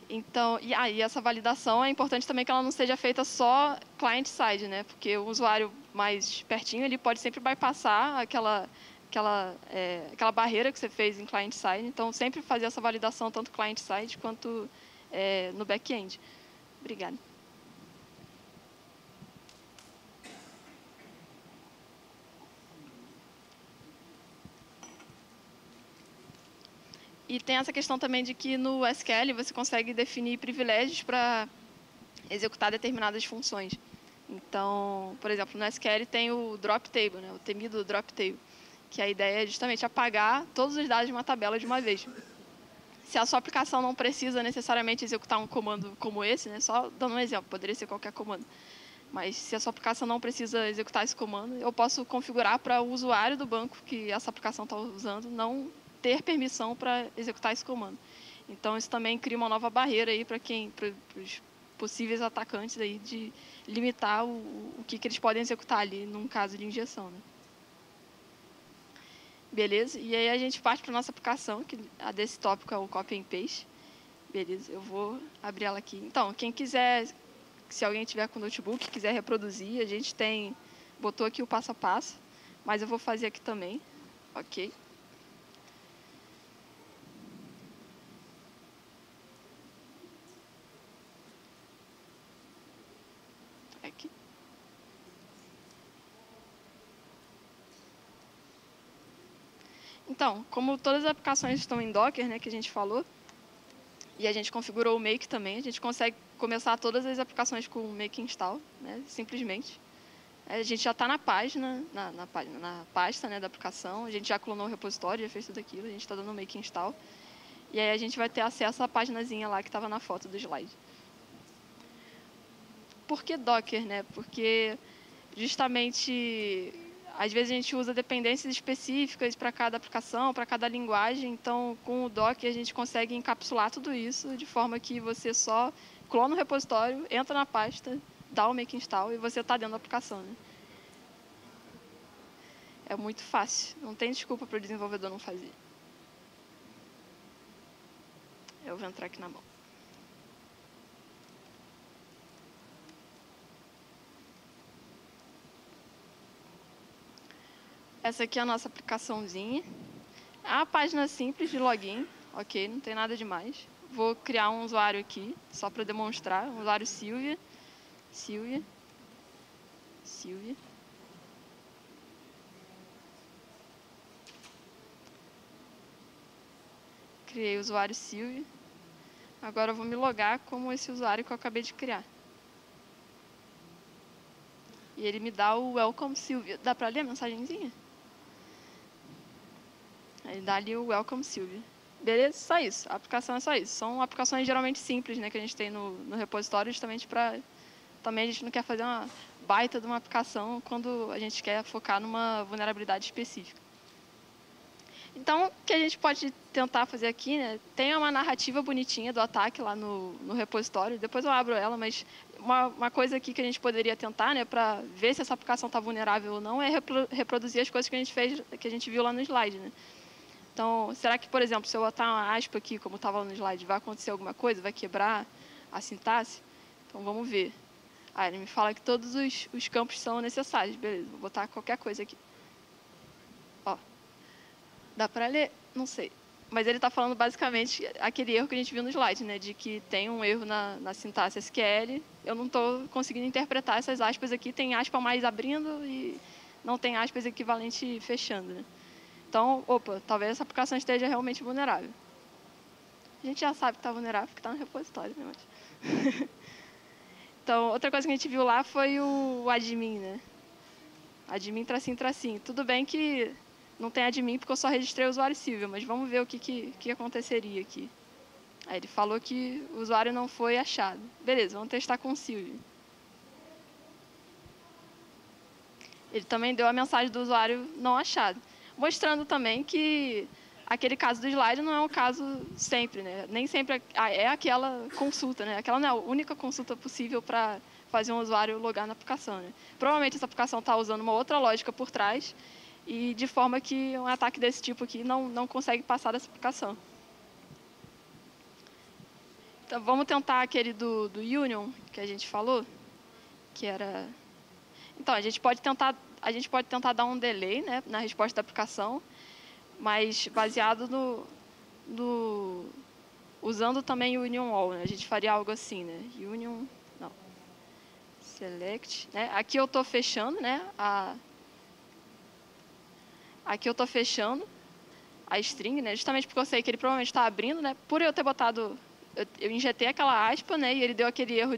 Então, e essa validação é importante também que ela não seja feita só client-side, né? Porque o usuário mais pertinho ele pode sempre bypassar aquela barreira que você fez em client-side. Então, sempre fazer essa validação tanto client-side quanto no back-end. Obrigada. E tem essa questão também de que no SQL você consegue definir privilégios para executar determinadas funções. Então, por exemplo, no SQL tem o drop table, né, o temido drop table, que a ideia é justamente apagar todos os dados de uma tabela de uma vez. Se a sua aplicação não precisa necessariamente executar um comando como esse, né, só dando um exemplo, poderia ser qualquer comando, mas se a sua aplicação não precisa executar esse comando, eu posso configurar para o usuário do banco que essa aplicação está usando não ter permissão para executar esse comando. Então, isso também cria uma nova barreira aí para os possíveis atacantes aí de limitar o que eles podem executar ali num caso de injeção, né? Beleza? E aí a gente parte para a nossa aplicação, que a desse tópico é o copy and paste. Beleza, eu vou abrir ela aqui. Então, quem quiser, se alguém tiver com notebook, quiser reproduzir, a gente botou aqui o passo a passo, mas eu vou fazer aqui também, ok? Aqui. Então, como todas as aplicações estão em Docker, né, que a gente falou, e a gente configurou o make também, a gente consegue começar todas as aplicações com o make install, né, simplesmente. A gente já está na página, na pasta, né, da aplicação, a gente já clonou o repositório, já fez tudo aquilo, a gente está dando o make install. E aí a gente vai ter acesso à paginazinha lá que estava na foto do slide. Por que Docker, né? Porque justamente às vezes a gente usa dependências específicas para cada aplicação, para cada linguagem. Então, com o Docker, a gente consegue encapsular tudo isso de forma que você só clona o repositório, entra na pasta, dá o make install e você está dentro da aplicação, né? É muito fácil. Não tem desculpa para o desenvolvedor não fazer. Eu vou entrar aqui na mão. Essa aqui é a nossa aplicaçãozinha. É uma página simples de login, ok? Não tem nada demais. Vou criar um usuário aqui, só para demonstrar. Um usuário Silvia. Criei o usuário Silvia. Agora eu vou me logar como esse usuário que eu acabei de criar. E ele me dá o Welcome Silvia. Dá para ler a mensagenzinha? Ele dá ali o Welcome Silvia. Beleza? Só isso. A aplicação é só isso. São aplicações geralmente simples, né, que a gente tem no repositório, justamente para... Também a gente não quer fazer uma baita de uma aplicação quando a gente quer focar numa vulnerabilidade específica. Então, o que a gente pode tentar fazer aqui, né, tem uma narrativa bonitinha do ataque lá no repositório. Depois eu abro ela, mas uma coisa aqui que a gente poderia tentar, né, para ver se essa aplicação está vulnerável ou não, é reproduzir as coisas que a gente fez, que a gente viu lá no slide, né? Então, será que, por exemplo, se eu botar uma aspa aqui, como estava no slide, vai acontecer alguma coisa? Vai quebrar a sintaxe? Então, vamos ver. Ah, ele me fala que todos os campos são necessários. Beleza, vou botar qualquer coisa aqui. Ó, dá para ler? Não sei. Mas ele está falando basicamente aquele erro que a gente viu no slide, né? De que tem um erro na sintaxe SQL. Eu não estou conseguindo interpretar essas aspas aqui. Tem aspa mais abrindo e não tem aspas equivalente fechando, né? Então, opa, talvez essa aplicação esteja realmente vulnerável. A gente já sabe que está vulnerável porque está no repositório, né? Mas... Então, outra coisa que a gente viu lá foi o admin, né? Admin tracinho. Tudo bem que não tem admin porque eu só registrei o usuário Silvia, mas vamos ver o que aconteceria aqui. Aí ele falou que o usuário não foi achado. Beleza, vamos testar com o Silvia. Ele também deu a mensagem do usuário não achado, mostrando também que aquele caso do slide não é um caso sempre, né? Nem sempre é aquela consulta, né? Aquela não é a única consulta possível para fazer um usuário logar na aplicação, né? Provavelmente essa aplicação está usando uma outra lógica por trás e de forma que um ataque desse tipo aqui não consegue passar dessa aplicação. Então, vamos tentar aquele do Union que a gente falou, que era... Então, a gente pode tentar dar um delay, né, na resposta da aplicação, mas baseado usando também o Union All, né? A gente faria algo assim, né? Union, não, select, né? Aqui eu estou fechando, né? Aqui eu estou fechando a string, né? Justamente porque eu sei que ele provavelmente está abrindo, né? Por eu ter botado, eu injetei aquela aspa, né? E ele deu aquele erro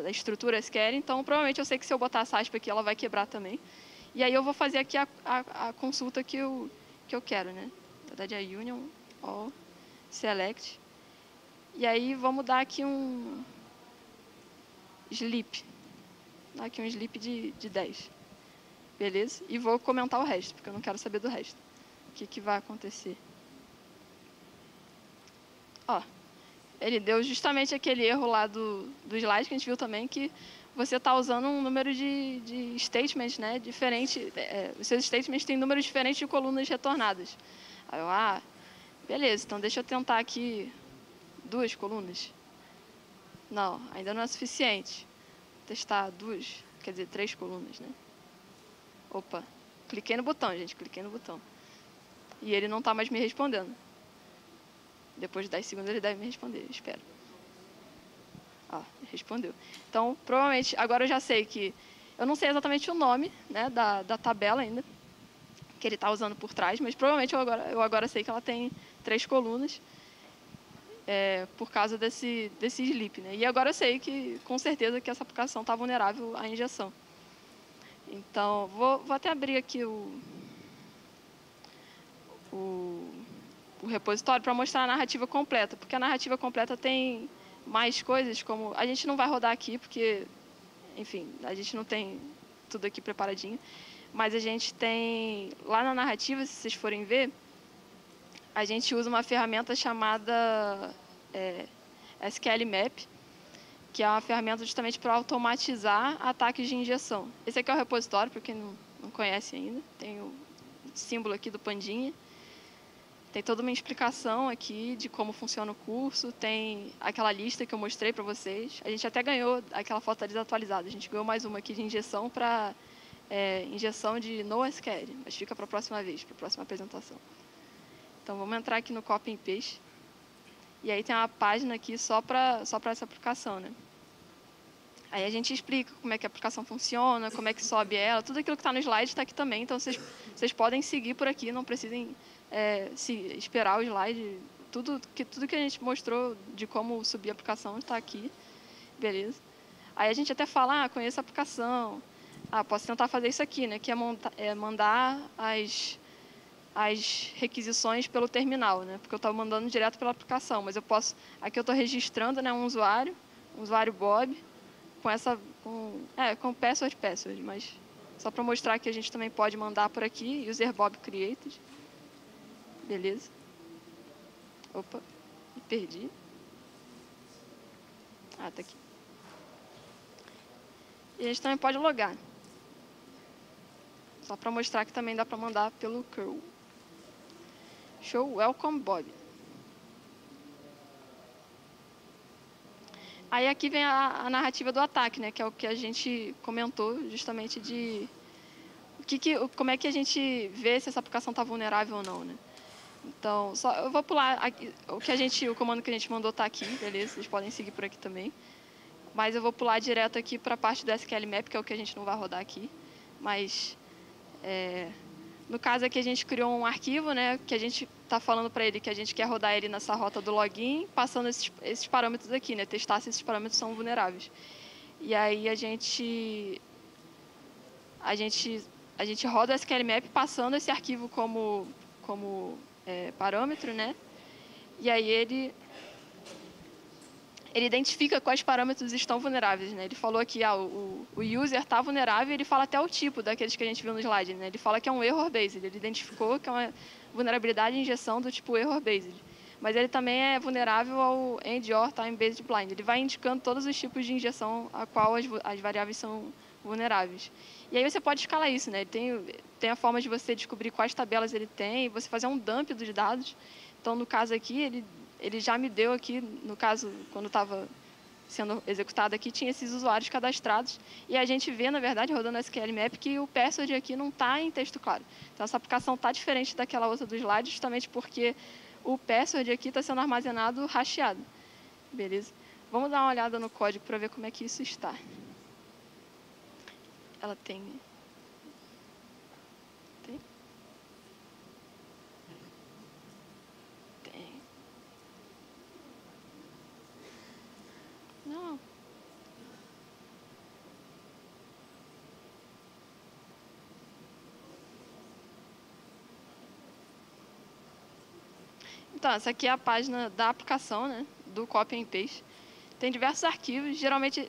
da estrutura SQL, então provavelmente eu sei que se eu botar essa aspa aqui, ela vai quebrar também. E aí eu vou fazer aqui a consulta que eu quero, né? Na verdade é union, all, select. E aí vamos dar aqui um sleep. Dar aqui um sleep de 10. Beleza? E vou comentar o resto, porque eu não quero saber do resto. O que vai acontecer? Ó, ele deu justamente aquele erro lá do slide que a gente viu também, que você está usando um número de statements, né, diferente. Os seus statements têm números diferentes de colunas retornadas. Aí eu, beleza, então deixa eu tentar aqui 2 colunas? Não, ainda não é suficiente. Testar 2, quer dizer, 3 colunas, né? Opa, cliquei no botão, gente, cliquei no botão. E ele não está mais me respondendo. Depois de 10 segundos ele deve me responder, espero. Respondeu. Então, provavelmente, agora eu já sei que... Eu não sei exatamente o nome, né, da tabela ainda, que ele está usando por trás, mas provavelmente eu agora sei que ela tem 3 colunas, por causa desse sleep, né? E agora eu sei que, com certeza, que essa aplicação está vulnerável à injeção. Então, vou até abrir aqui o repositório para mostrar a narrativa completa, porque a narrativa completa tem mais coisas, como... A gente não vai rodar aqui, porque, enfim, a gente não tem tudo aqui preparadinho, mas a gente tem... Lá na narrativa, se vocês forem ver, a gente usa uma ferramenta chamada SQL Map, que é uma ferramenta justamente para automatizar ataques de injeção. Esse aqui é o repositório, para quem não conhece ainda. Tem o símbolo aqui do pandinha. Tem toda uma explicação aqui de como funciona o curso. Tem aquela lista que eu mostrei para vocês. A gente até ganhou aquela foto desatualizada. A gente ganhou mais uma aqui de injeção para injeção de NoSQL. Mas fica para a próxima vez, para a próxima apresentação. Então, vamos entrar aqui no Copy and Paste. E aí tem uma página aqui só para essa aplicação, né? Aí a gente explica como é que a aplicação funciona, como é que sobe ela. Tudo aquilo que está no slide está aqui também. Então, vocês podem seguir por aqui, não precisem esperar o slide. Tudo que a gente mostrou de como subir a aplicação está aqui. Beleza? Aí a gente até fala, conheço a aplicação. Posso tentar fazer isso aqui, né? Que é mandar as requisições pelo terminal, né? Porque eu estava mandando direto pela aplicação, mas eu posso... Aqui eu estou registrando, né, um usuário Bob, com password, mas só para mostrar que a gente também pode mandar por aqui, user Bob created. Beleza. Opa, me perdi. Tá aqui. E a gente também pode logar. Só para mostrar que também dá para mandar pelo curl. Show welcome Bob. Aí aqui vem a narrativa do ataque, né, que é o que a gente comentou justamente de como é que a gente vê se essa aplicação está vulnerável ou não, né? Então, eu vou pular aqui, o comando que a gente mandou está aqui, beleza? Vocês podem seguir por aqui também. Mas eu vou pular direto aqui para a parte do SQL Map, que é o que a gente não vai rodar aqui. Mas no caso aqui a gente criou um arquivo, né, que a gente está falando para ele que a gente quer rodar ele nessa rota do login, passando esses parâmetros aqui, né, testar se esses parâmetros são vulneráveis. E aí a gente roda o SQL Map passando esse arquivo como parâmetro, né, e aí ele identifica quais parâmetros estão vulneráveis, né? Ele falou aqui, o user está vulnerável, e ele fala até o tipo daqueles que a gente viu no slide, né? Ele fala que é um error-based, ele identificou que é uma vulnerabilidade de injeção do tipo error-based. Mas ele também é vulnerável ao end or time-based blind. Ele vai indicando todos os tipos de injeção a qual as variáveis são vulneráveis. E aí você pode escalar isso, né? Tem a forma de você descobrir quais tabelas ele tem, você fazer um dump dos dados. Então, no caso aqui, ele já me deu aqui, no caso, quando estava sendo executado aqui, tinha esses usuários cadastrados. E a gente vê, na verdade, rodando o SQL Map, que o password aqui não está em texto claro. Então, essa aplicação está diferente daquela outra do slide, justamente porque o password aqui está sendo armazenado hasheado. Beleza? Vamos dar uma olhada no código para ver como é que isso está. Ela tem... Não. Então, essa aqui é a página da aplicação, né, do Copy and Paste. Tem diversos arquivos, geralmente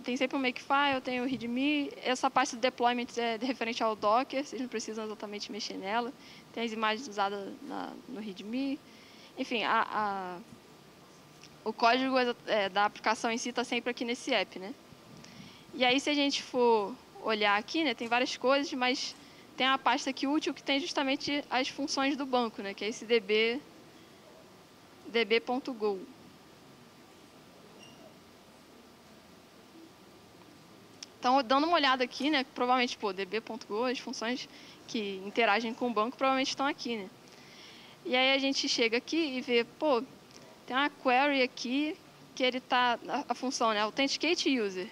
tem sempre um Makefile, tem o README. Essa parte do deployment é referente ao Docker, vocês não precisam exatamente mexer nela. Tem as imagens usadas no README. Enfim, o código da aplicação em si está sempre aqui nesse app, né? E aí, se a gente for olhar aqui, né, tem várias coisas, mas tem a pasta aqui útil que tem justamente as funções do banco, né, que é esse db.go. Então, dando uma olhada aqui, né, provavelmente, db.go, as funções que interagem com o banco provavelmente estão aqui, né? E aí a gente chega aqui e vê, tem uma query aqui que ele tá a função, né, authenticate user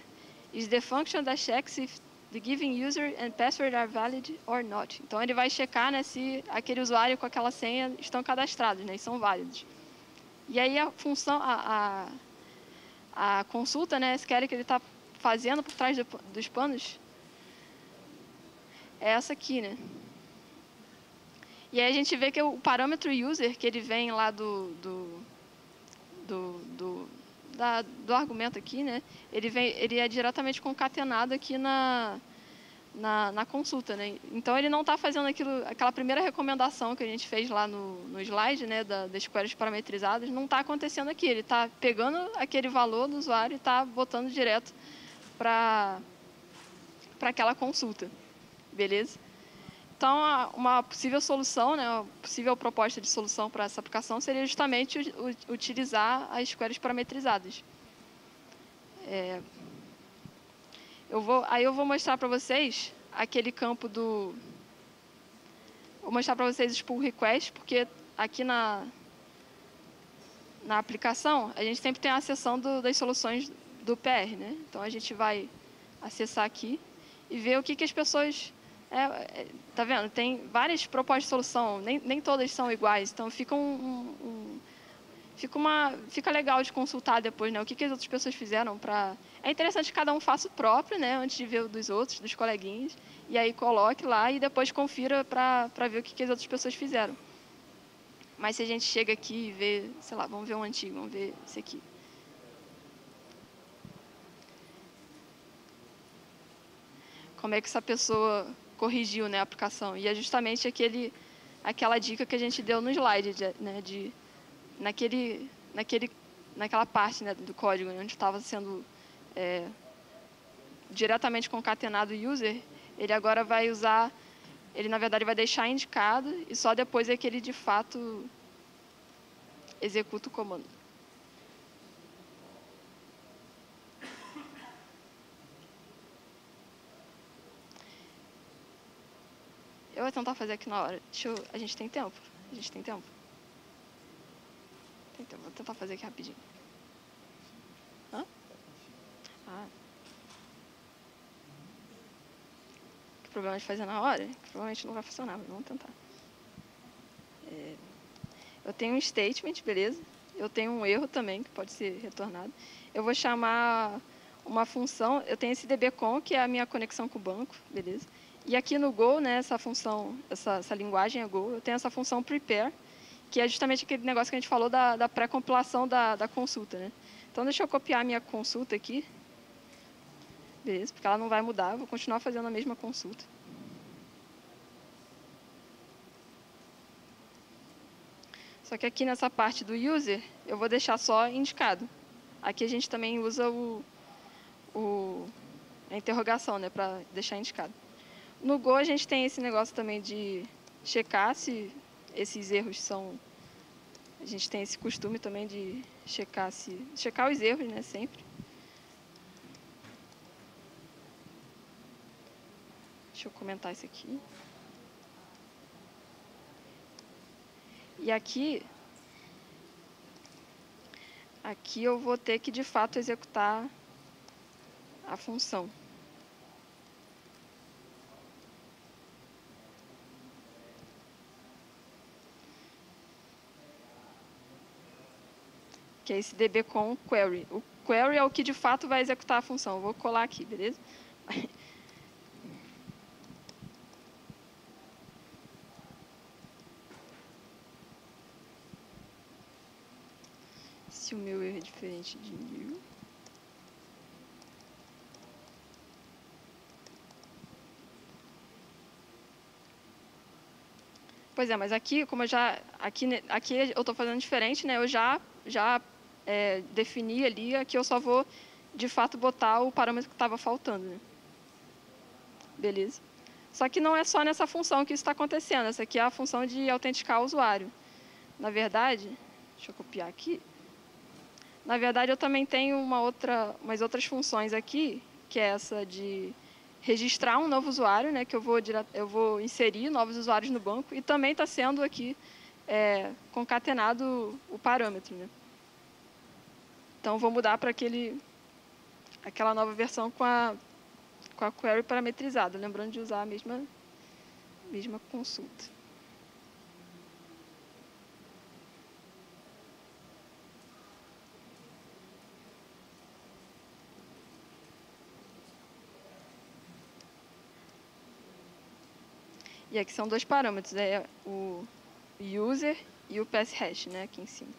is the function that checks if the given user and password are valid or not. Então ele vai checar, né, se aquele usuário com aquela senha estão cadastrados, né, e são válidos. E aí a função, a consulta, né, SQL que ele está fazendo por trás dos panos é essa aqui, né? E aí a gente vê que o parâmetro user que ele vem lá do argumento aqui, né? Ele é diretamente concatenado aqui na consulta, né? Então ele não está fazendo aquela primeira recomendação que a gente fez lá no slide, né, das queries parametrizadas, não está acontecendo aqui. Ele está pegando aquele valor do usuário e está botando direto para aquela consulta, beleza? Então, uma possível solução, né, uma possível proposta de solução para essa aplicação seria justamente utilizar as queries parametrizadas. Eu vou mostrar para vocês aquele campo do... Vou mostrar para vocês os pull requests, porque aqui na aplicação, a gente sempre tem a seção das soluções do PR, né? Então, a gente vai acessar aqui e ver o que as pessoas... tá vendo? Tem várias propostas de solução, nem todas são iguais, então fica fica legal de consultar depois, né? O que as outras pessoas fizeram para... É interessante que cada um faça o próprio, né? Antes de ver o dos outros, dos coleguinhas, e aí coloque lá e depois confira para ver o que as outras pessoas fizeram. Mas se a gente chega aqui e vê, sei lá, vamos ver um antigo, vamos ver esse aqui. Como é que essa pessoa corrigiu, né, a aplicação? E é justamente aquela dica que a gente deu no slide, né, naquela parte, né, do código, onde estava sendo diretamente concatenado o user, ele agora vai usar, ele na verdade vai deixar indicado e só depois é que ele de fato executa o comando. Eu vou tentar fazer aqui na hora. A gente tem tempo? A gente tem tempo? Tem tempo. Vou tentar fazer aqui rapidinho. Hã? Ah. Que problema de fazer na hora? Que provavelmente não vai funcionar, mas vamos tentar. Eu tenho um statement, beleza? Eu tenho um erro também, que pode ser retornado. Eu vou chamar uma função, eu tenho esse dbcon, que é a minha conexão com o banco, beleza? E aqui no Go, né, essa função, essa linguagem é Go, eu tenho essa função prepare, que é justamente aquele negócio que a gente falou da pré-compilação da consulta, né? Então, deixa eu copiar a minha consulta aqui. Beleza, porque ela não vai mudar, eu vou continuar fazendo a mesma consulta. Só que aqui nessa parte do user, eu vou deixar só indicado. Aqui a gente também usa a interrogação, né, para deixar indicado. No Go, a gente tem esse negócio também de checar se esses erros são... A gente tem esse costume também de checar os erros, né, sempre. Deixa eu comentar isso aqui. E aqui eu vou ter que, de fato, executar a função. Que é esse dbcon query. O query é o que, de fato, vai executar a função. Eu vou colar aqui, beleza? Se o meu erro é diferente de new. Pois é, mas aqui, como eu já... Aqui eu estou fazendo diferente, né? Eu já defini ali, aqui eu só vou, de fato, botar o parâmetro que estava faltando, né? Beleza. Só que não é só nessa função que isso está acontecendo. Essa aqui é a função de autenticar o usuário. Na verdade, deixa eu copiar aqui. Na verdade, eu também tenho umas outras funções aqui que é essa de registrar um novo usuário, né, que eu vou inserir novos usuários no banco, e também está sendo aqui concatenado o parâmetro, né. Então, vou mudar para aquela nova versão com a query parametrizada, lembrando de usar a mesma consulta. E aqui são dois parâmetros, o user e o passhash, né, aqui em cima.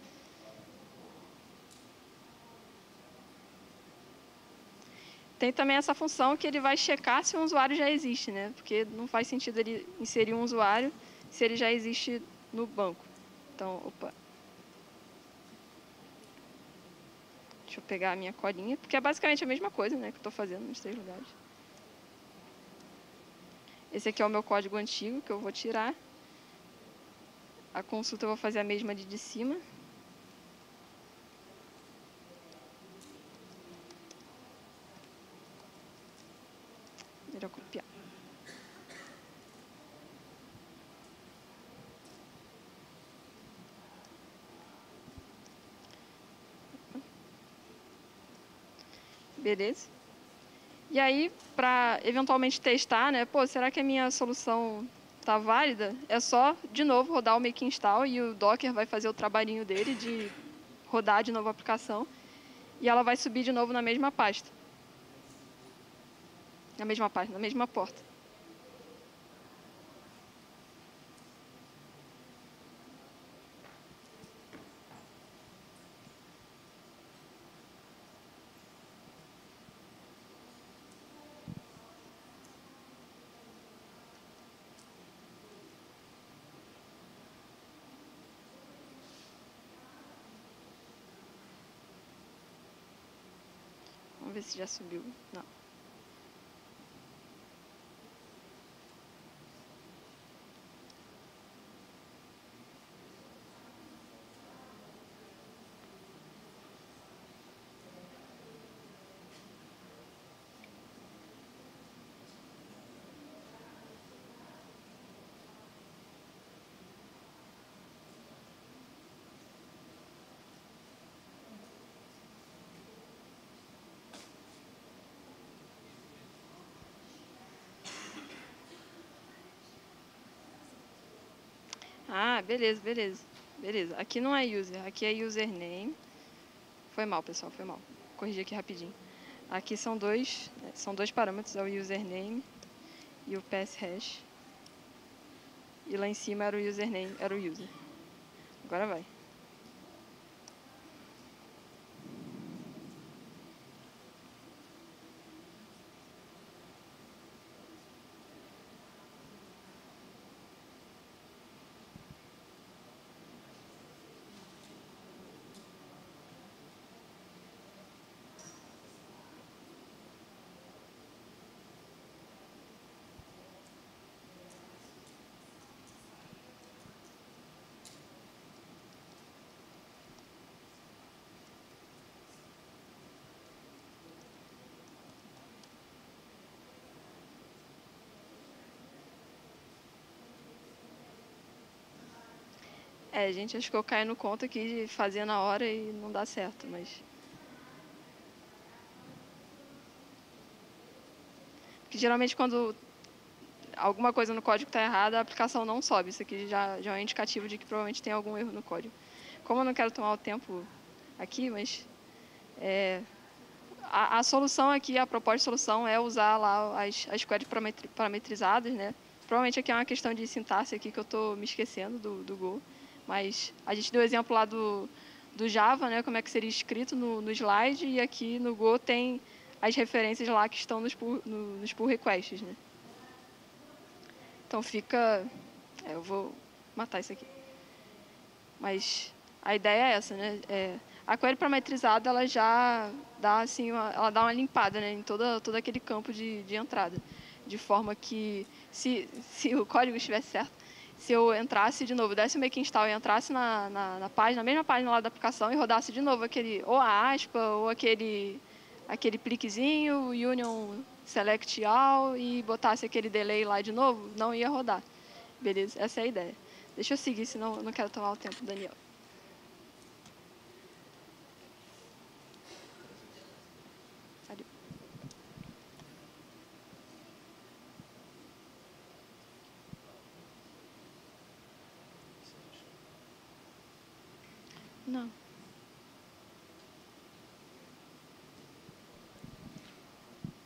Tem também essa função que ele vai checar se um usuário já existe, né? Porque não faz sentido ele inserir um usuário se ele já existe no banco. Então, opa. Deixa eu pegar a minha colinha, porque é basicamente a mesma coisa, né, que eu estou fazendo nos 3 lugares. Esse aqui é o meu código antigo, que eu vou tirar. A consulta eu vou fazer a mesma de cima. Melhor copiar. Beleza. E aí, para eventualmente testar, né, pô, será que a minha solução está válida? É só, de novo, rodar o make install e o Docker vai fazer o trabalhinho dele de rodar de novo a aplicação. E ela vai subir de novo na mesma pasta. Na mesma página, na mesma porta. Vamos ver se já subiu. Não. Ah, beleza, beleza. Beleza. Aqui não é user, aqui é username. Foi mal, pessoal, foi mal. Vou corrigir aqui rapidinho. Aqui são dois parâmetros, é o username e o passhash. E lá em cima era o username, era o user. Agora vai. Gente, acho que eu caio no conto aqui de fazer na hora e não dá certo, mas... Porque geralmente quando alguma coisa no código está errada, a aplicação não sobe. Isso aqui já é um indicativo de que provavelmente tem algum erro no código. Como eu não quero tomar o tempo aqui, mas... A solução aqui, a proposta de solução é usar lá as queries parametrizadas, né? Provavelmente aqui é uma questão de sintaxe aqui que eu estou me esquecendo do Go. Mas a gente deu o exemplo lá do Java, né, como é que seria escrito no slide, e aqui no Go tem as referências lá que estão nos pull requests, né? Então fica... eu vou matar isso aqui. Mas a ideia é essa, né? A query parametrizada, ela já dá, assim, ela dá uma limpada, né, em todo aquele campo de entrada. De forma que, se o código estivesse certo, se eu entrasse de novo, desse o make install e entrasse na mesma página lá da aplicação e rodasse de novo aquele, ou a aspa, ou aquele aquele pliquezinho, union select all, e botasse aquele delay lá de novo, não ia rodar. Beleza, essa é a ideia. Deixa eu seguir, senão eu não quero tomar o tempo do Daniel. Ali. Não.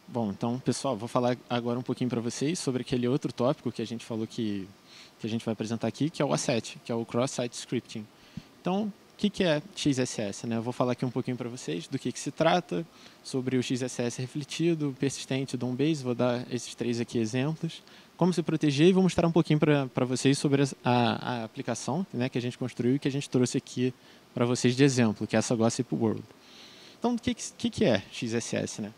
Bom, então, pessoal, vou falar agora um pouquinho para vocês sobre aquele outro tópico que a gente falou que a gente vai apresentar aqui, que é o A7, que é o Cross-Site Scripting. Então, o que é XSS? Né? Eu vou falar aqui um pouquinho para vocês do que se trata, sobre o XSS refletido, persistente, DOM-based, vou dar esses 3 aqui exemplos, como se proteger, e vou mostrar um pouquinho para vocês sobre a aplicação, né, que a gente construiu e que a gente trouxe aqui para vocês de exemplo, que é essa Gossip World. Então, o que é XSS? Né?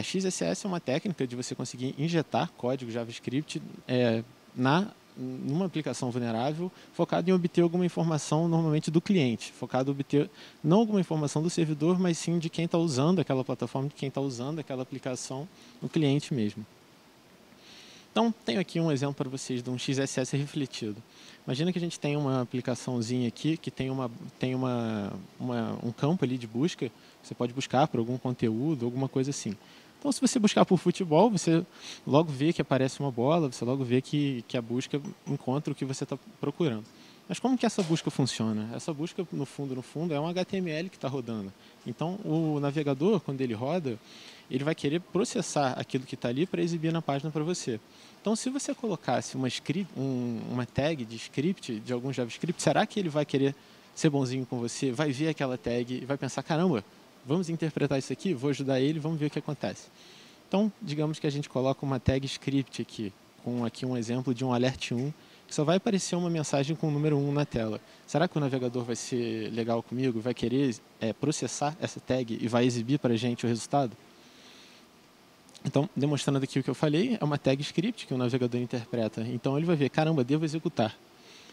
XSS é uma técnica de você conseguir injetar código JavaScript numa aplicação vulnerável, focado em obter alguma informação, normalmente do cliente, focado em obter não alguma informação do servidor, mas sim de quem está usando aquela plataforma, de quem está usando aquela aplicação, no cliente mesmo. Então, tenho aqui um exemplo para vocês de um XSS refletido. Imagina que a gente tem uma aplicaçãozinha aqui que tem um campo ali de busca. Você pode buscar por algum conteúdo, alguma coisa assim. Então, se você buscar por futebol, você logo vê que aparece uma bola, você logo vê que a busca encontra o que você está procurando. Mas como que essa busca funciona? Essa busca, no fundo, é um HTML que está rodando. Então, o navegador, quando ele roda, ele vai querer processar aquilo que está ali para exibir na página para você. Então, se você colocasse uma tag de script, de algum JavaScript, será que ele vai querer ser bonzinho com você? Vai ver aquela tag e vai pensar, caramba, vamos interpretar isso aqui? Vou ajudar ele, vamos ver o que acontece. Então, digamos que a gente coloca uma tag script aqui, com aqui um exemplo de um alert 1, que só vai aparecer uma mensagem com o número 1 na tela. Será que o navegador vai ser legal comigo? Vai querer processar essa tag e vai exibir para a gente o resultado? Então, demonstrando aqui o que eu falei, é uma tag script que o navegador interpreta. Então, ele vai ver, caramba, devo executar.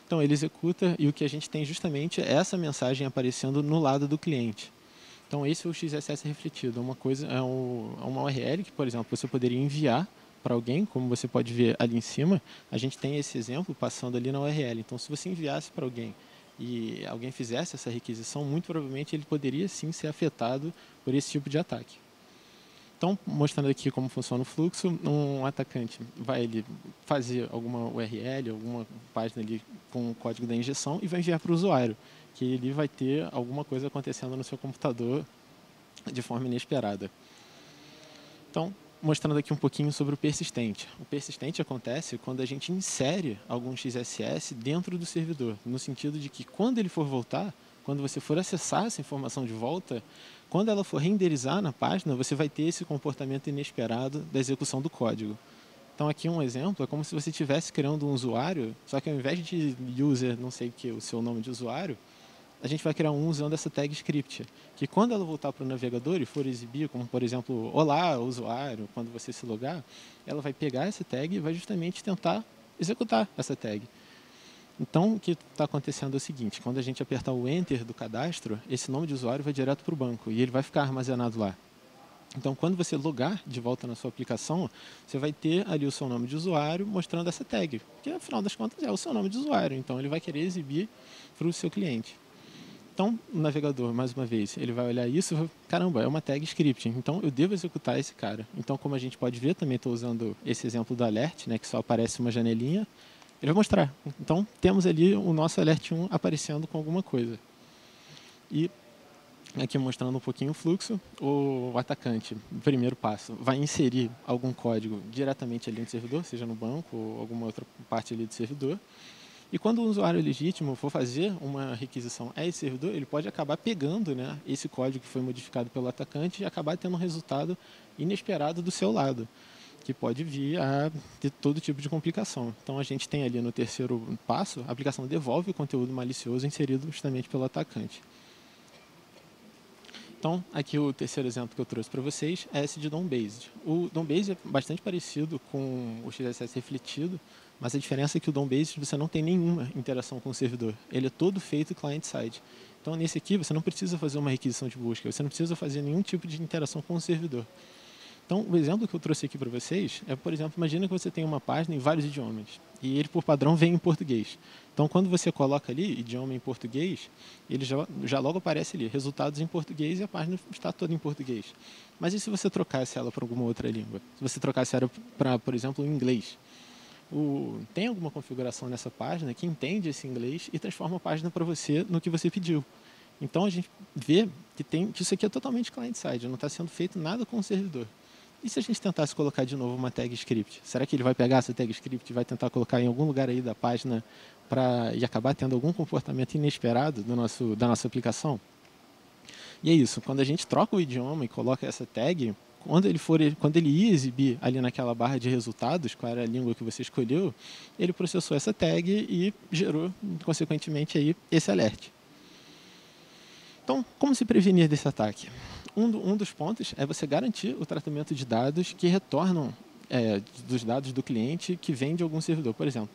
Então, ele executa e o que a gente tem justamente é essa mensagem aparecendo no lado do cliente. Então, esse é o XSS refletido. É uma URL que, por exemplo, você poderia enviar para alguém, como você pode ver ali em cima, a gente tem esse exemplo passando ali na URL. Então, se você enviasse para alguém e alguém fizesse essa requisição, muito provavelmente ele poderia sim ser afetado por esse tipo de ataque. Então, mostrando aqui como funciona o fluxo, um atacante vai ele fazer alguma URL, alguma página ali com o código da injeção e vai enviar para o usuário, que ele vai ter alguma coisa acontecendo no seu computador de forma inesperada. Então, mostrando aqui um pouquinho sobre o persistente. O persistente acontece quando a gente insere algum XSS dentro do servidor, no sentido de que quando ele for voltar, quando você for acessar essa informação de volta, quando ela for renderizar na página, você vai ter esse comportamento inesperado da execução do código. Então, aqui um exemplo, é como se você estivesse criando um usuário, só que ao invés de user, não sei o seu nome de usuário, a gente vai criar um usando essa tag script, que quando ela voltar para o navegador e for exibir, como por exemplo, olá, usuário, quando você se logar, ela vai pegar essa tag e vai justamente tentar executar essa tag. Então, o que está acontecendo é o seguinte, quando a gente apertar o Enter do cadastro, esse nome de usuário vai direto para o banco e ele vai ficar armazenado lá. Então, quando você logar de volta na sua aplicação, você vai ter ali o seu nome de usuário mostrando essa tag, que afinal das contas é o seu nome de usuário, então ele vai querer exibir para o seu cliente. Então, o navegador, mais uma vez, ele vai olhar isso e vai, caramba, é uma tag script, então eu devo executar esse cara. Então, como a gente pode ver, também estou usando esse exemplo do alert, né, que só aparece uma janelinha, ele vai mostrar. Então, temos ali o nosso alert 1 aparecendo com alguma coisa. E aqui mostrando um pouquinho o fluxo, o atacante, primeiro passo, vai inserir algum código diretamente ali no servidor, seja no banco ou alguma outra parte ali do servidor. E quando o usuário legítimo for fazer uma requisição a esse servidor, ele pode acabar pegando, né, esse código que foi modificado pelo atacante e acabar tendo um resultado inesperado do seu lado, que pode vir a ter todo tipo de complicação. Então, a gente tem ali no terceiro passo, a aplicação devolve o conteúdo malicioso inserido justamente pelo atacante. Então, aqui o terceiro exemplo que eu trouxe para vocês é esse de DOM-based. O DOM-based é bastante parecido com o XSS refletido, mas a diferença é que o DOM-based você não tem nenhuma interação com o servidor. Ele é todo feito client-side. Então, nesse aqui, você não precisa fazer uma requisição de busca, você não precisa fazer nenhum tipo de interação com o servidor. Então, o exemplo que eu trouxe aqui para vocês é, por exemplo, imagina que você tem uma página em vários idiomas e ele, por padrão, vem em português. Então, quando você coloca ali idioma em português, ele já logo aparece ali, resultados em português e a página está toda em português. Mas e se você trocasse ela para alguma outra língua? Se você trocasse ela para, por exemplo, o inglês? Tem alguma configuração nessa página que entende esse inglês e transforma a página para você no que você pediu. Então, a gente vê que isso aqui é totalmente client-side, não está sendo feito nada com o servidor. E se a gente tentasse colocar de novo uma tag script? Será que ele vai pegar essa tag script e vai tentar colocar em algum lugar aí da página e acabar tendo algum comportamento inesperado da nossa aplicação? E é isso, quando a gente troca o idioma e coloca essa tag, quando ele ia exibir ali naquela barra de resultados, qual era a língua que você escolheu, ele processou essa tag e gerou, consequentemente, aí, esse alert. Então, como se prevenir desse ataque? Um dos pontos é você garantir o tratamento de dados que retornam dos dados do cliente que vem de algum servidor. Por exemplo,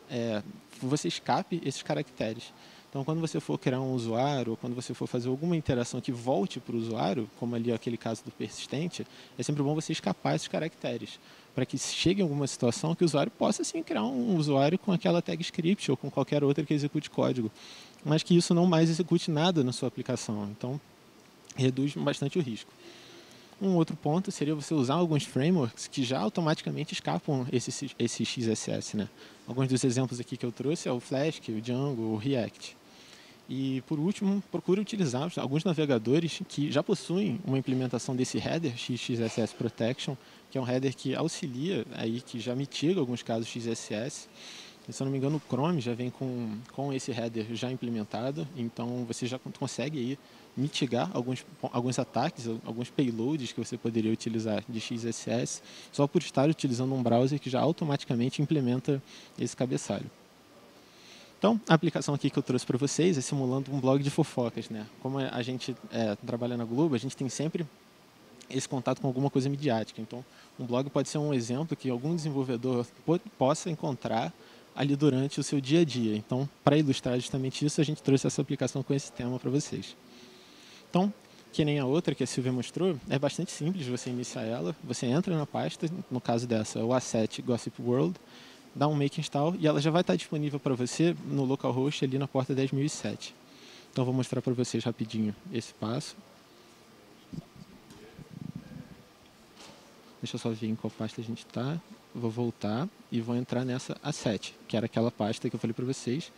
você escape esses caracteres. Então, quando você for criar um usuário, ou quando você for fazer alguma interação que volte para o usuário, como ali aquele caso do persistente, é sempre bom você escapar esses caracteres, para que chegue em alguma situação que o usuário possa sim criar um usuário com aquela tag script ou com qualquer outra que execute código, mas que isso não mais execute nada na sua aplicação. Então, reduz bastante o risco. Um outro ponto seria você usar alguns frameworks que já automaticamente escapam esse XSS, né? Alguns dos exemplos aqui que eu trouxe é o Flask, o Django, o React. E, por último, procure utilizar alguns navegadores que já possuem uma implementação desse header XSS Protection, que é um header que auxilia, aí, que já mitiga alguns casos XSS. E, se eu não me engano, o Chrome já vem com esse header já implementado, então você já consegue aí mitigar alguns ataques, alguns payloads que você poderia utilizar de XSS, só por estar utilizando um browser que já automaticamente implementa esse cabeçalho. Então, a aplicação aqui que eu trouxe para vocês é simulando um blog de fofocas, né? Como a gente trabalha na Globo, a gente tem sempre esse contato com alguma coisa midiática. Então, um blog pode ser um exemplo que algum desenvolvedor possa encontrar ali durante o seu dia a dia. Então, para ilustrar justamente isso, a gente trouxe essa aplicação com esse tema para vocês. Então, que nem a outra que a Silvia mostrou, é bastante simples você iniciar ela. Você entra na pasta, no caso dessa, o asset Gossip World, dá um make install e ela já vai estar disponível para você no localhost ali na porta 10.007. Então, vou mostrar para vocês rapidinho esse passo. Deixa eu só ver em qual pasta a gente está. Vou voltar e vou entrar nessa asset, que era aquela pasta que eu falei para vocês.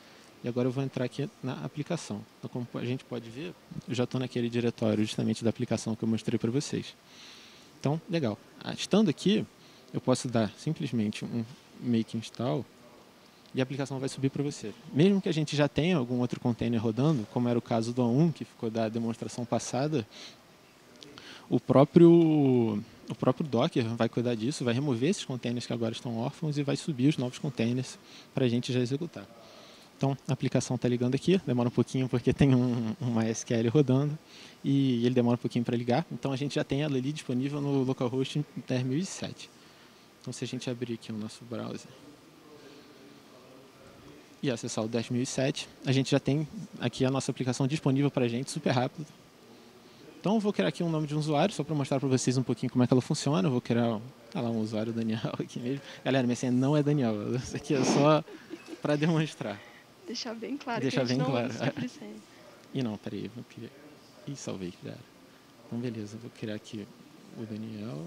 E agora eu vou entrar aqui na aplicação. Então, como a gente pode ver, eu já estou naquele diretório justamente da aplicação que eu mostrei para vocês. Então, legal. Estando aqui, eu posso dar simplesmente um make install e a aplicação vai subir para você. Mesmo que a gente já tenha algum outro container rodando, como era o caso do A1, que ficou da demonstração passada, o próprio Docker vai cuidar disso, vai remover esses containers que agora estão órfãos e vai subir os novos containers para a gente já executar. Então, a aplicação está ligando aqui, demora um pouquinho porque tem um MySQL rodando e ele demora um pouquinho para ligar. Então, a gente já tem ela ali disponível no localhost 10.007. Então, se a gente abrir aqui o nosso browser e acessar o 10.007, a gente já tem aqui a nossa aplicação disponível para a gente, super rápido. Então, eu vou criar aqui um nome de um usuário, só para mostrar para vocês um pouquinho como é que ela funciona. Eu vou criar um usuário Daniel aqui mesmo. Galera, minha senha não é Daniel, isso aqui é só para demonstrar. Deixar bem claro Deixar que a gente bem não claro. usa sempre senha. E não, peraí, vou criar. Ih, salvei, já era. Então, beleza, vou criar aqui o Daniel.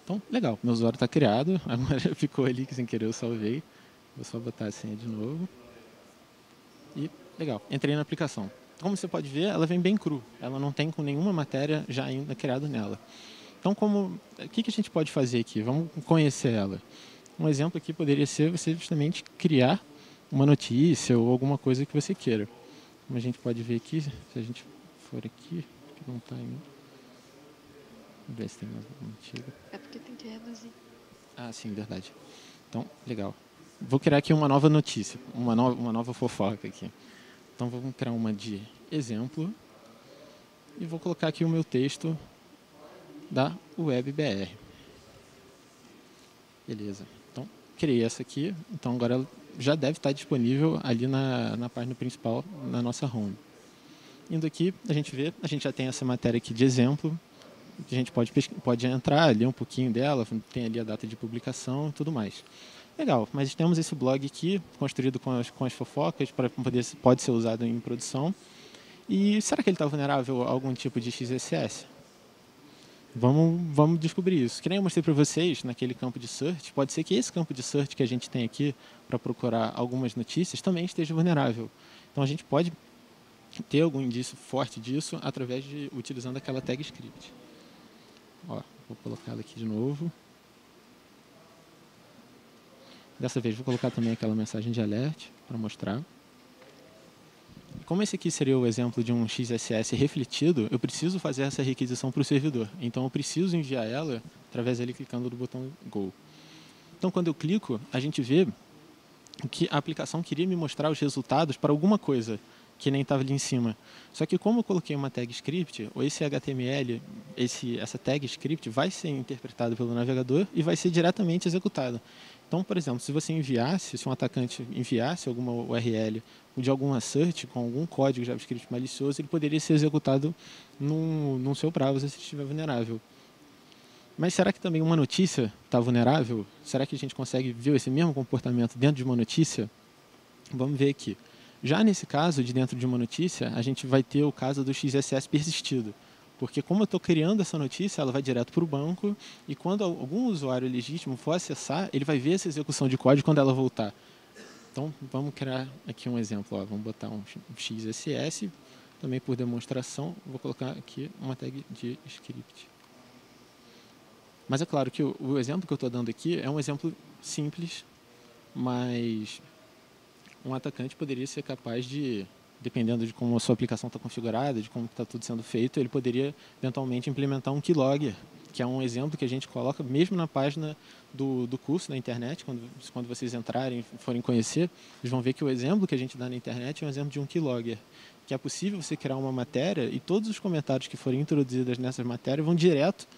Então, legal, meu usuário está criado, agora ficou ali que sem querer eu salvei. Vou só botar a senha de novo. E, legal, entrei na aplicação. Como você pode ver, ela vem bem cru, ela não tem com nenhuma matéria já ainda criada nela. Então, o que a gente pode fazer aqui? Vamos conhecer ela. Um exemplo aqui poderia ser você justamente criar uma notícia ou alguma coisa que você queira. Como a gente pode ver aqui, se a gente for aqui, que não está em... Vamos ver se tem mais alguma antiga. É porque tem que reduzir. Ah, sim, verdade. Então, legal. Vou criar aqui uma nova notícia, uma nova fofoca aqui. Então, vamos criar uma de exemplo e vou colocar aqui o meu texto da WebBR. Beleza. Então, criei essa aqui. Então, agora ela já deve estar disponível ali na página principal, na nossa home. Indo aqui, a gente já tem essa matéria aqui de exemplo. A gente pode entrar ali um pouquinho dela, tem ali a data de publicação e tudo mais. Legal, mas temos esse blog aqui, construído com as fofocas, pode ser usado em produção. E será que ele está vulnerável a algum tipo de XSS? Vamos descobrir isso. Que nem eu mostrei para vocês naquele campo de search, pode ser que esse campo de search que a gente tem aqui para procurar algumas notícias também esteja vulnerável. Então a gente pode ter algum indício forte disso utilizando aquela tag script. Ó, vou colocar ela aqui de novo. Dessa vez vou colocar também aquela mensagem de alert para mostrar. Como esse aqui seria o exemplo de um XSS refletido, eu preciso fazer essa requisição para o servidor. Então eu preciso enviar ela através dele clicando no botão Go. Então quando eu clico, a gente vê que a aplicação queria me mostrar os resultados para alguma coisa que nem estava ali em cima. Só que como eu coloquei uma tag script, ou esse HTML, essa tag script vai ser interpretado pelo navegador e vai ser diretamente executado. Então, por exemplo, se um atacante enviasse alguma URL de alguma search com algum código JavaScript malicioso, ele poderia ser executado no seu browser se estiver vulnerável. Mas será que também uma notícia está vulnerável? Será que a gente consegue ver esse mesmo comportamento dentro de uma notícia? Vamos ver aqui. Já nesse caso, de dentro de uma notícia, a gente vai ter o caso do XSS persistido. Porque como eu estou criando essa notícia, ela vai direto para o banco e quando algum usuário legítimo for acessar, ele vai ver essa execução de código quando ela voltar. Então, vamos criar aqui um exemplo. Ó, vamos botar um XSS, também por demonstração, vou colocar aqui uma tag de script. Mas é claro que o exemplo que eu estou dando aqui é um exemplo simples, mas um atacante poderia ser capaz de, dependendo de como a sua aplicação está configurada, de como está tudo sendo feito, ele poderia eventualmente implementar um keylogger, que é um exemplo que a gente coloca mesmo na página do curso na internet. Quando vocês entrarem e forem conhecer, vocês vão ver que o exemplo que a gente dá na internet é um exemplo de um keylogger, que é possível você criar uma matéria e todos os comentários que forem introduzidos nessa matéria vão direto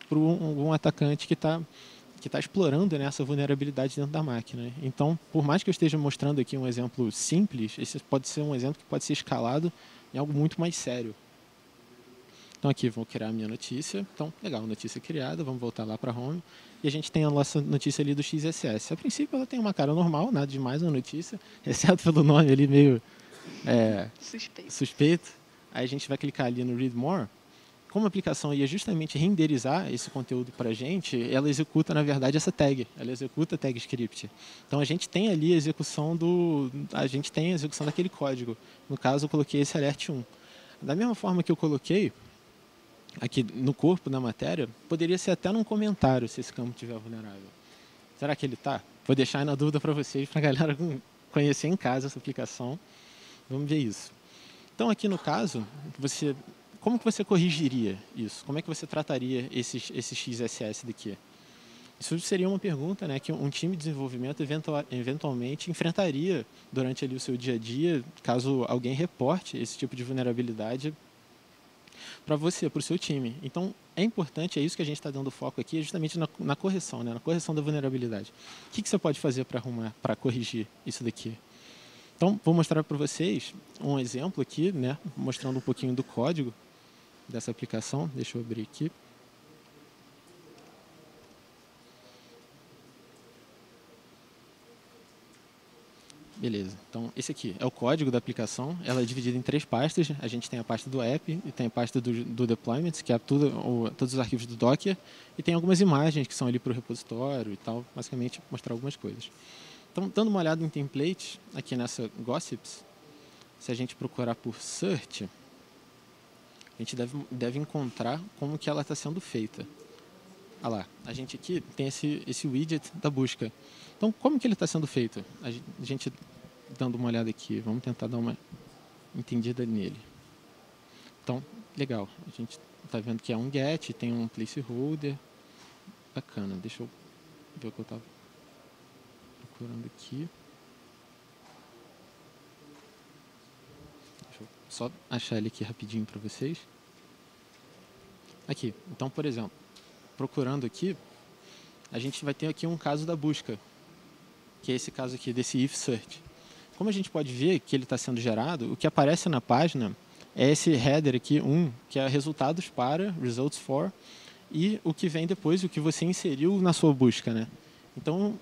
para um atacante que está explorando, né, essa vulnerabilidade dentro da máquina. Então, por mais que eu esteja mostrando aqui um exemplo simples, esse pode ser um exemplo que pode ser escalado em algo muito mais sério. Então aqui vou criar a minha notícia. Então, legal, notícia criada, vamos voltar lá para a home. E a gente tem a nossa notícia ali do XSS. A princípio ela tem uma cara normal, nada demais a notícia, exceto pelo nome ali meio suspeito. Aí a gente vai clicar ali no Read More. Como a aplicação ia justamente renderizar esse conteúdo para a gente, ela executa, na verdade, essa tag. Ela executa a tag script. Então, a gente tem ali a execução daquele código. No caso, eu coloquei esse alert 1. Da mesma forma que eu coloquei aqui no corpo da matéria, poderia ser até num comentário se esse campo estiver vulnerável. Será que ele está? Vou deixar aí na dúvida para vocês, para a galera conhecer em casa essa aplicação. Vamos ver isso. Então, aqui no caso, como que você corrigiria isso? Como é que você trataria esse XSS daqui? Isso seria uma pergunta, né, que um time de desenvolvimento eventualmente enfrentaria durante ali o seu dia a dia, caso alguém reporte esse tipo de vulnerabilidade para você, para o seu time. Então, é importante, é isso que a gente está dando foco aqui, justamente na correção, né, na correção da vulnerabilidade. O que você pode fazer para corrigir isso daqui? Então, vou mostrar para vocês um exemplo aqui, né, mostrando um pouquinho do código dessa aplicação. Deixa eu abrir aqui. Beleza, então esse aqui é o código da aplicação. Ela é dividida em 3 pastas. A gente tem a pasta do app e tem a pasta do deployment, que é todos os arquivos do Docker, e tem algumas imagens que são ali para o repositório e tal, basicamente mostrar algumas coisas. Então, dando uma olhada em templates, aqui nessa Gossips, se a gente procurar por search, a gente deve encontrar como que ela está sendo feita. Olha lá, a gente aqui tem esse widget da busca. Então, como que ele está sendo feito? A gente, dando uma olhada aqui, vamos tentar dar uma entendida nele. Então, legal, a gente está vendo que é um get, tem um placeholder. Bacana, deixa eu ver o que eu estava procurando aqui. Deixa eu só achar ele aqui rapidinho para vocês. Aqui, então, por exemplo, procurando aqui, a gente vai ter aqui um caso da busca, que é esse caso aqui, desse if search. Como a gente pode ver que ele está sendo gerado, o que aparece na página é esse header aqui, que é resultados para, results for, e o que vem depois, o que você inseriu na sua busca, né? Então,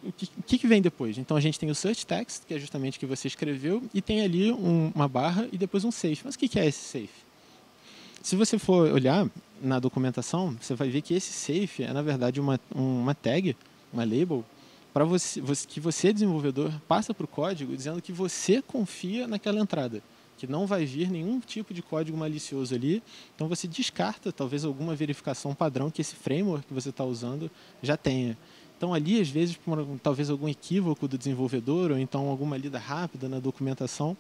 o que vem depois? Então, a gente tem o search text, que é justamente o que você escreveu, e tem ali uma barra e depois um safe. Mas o que é esse safe? Se você for olhar na documentação, você vai ver que esse safe é, na verdade, uma tag, uma label, para que você, desenvolvedor, passa para o código dizendo que você confia naquela entrada, que não vai vir nenhum tipo de código malicioso ali. Então, você descarta, talvez, alguma verificação padrão que esse framework que você está usando já tenha. Então, ali, às vezes, por talvez algum equívoco do desenvolvedor, ou então alguma lida rápida na documentação,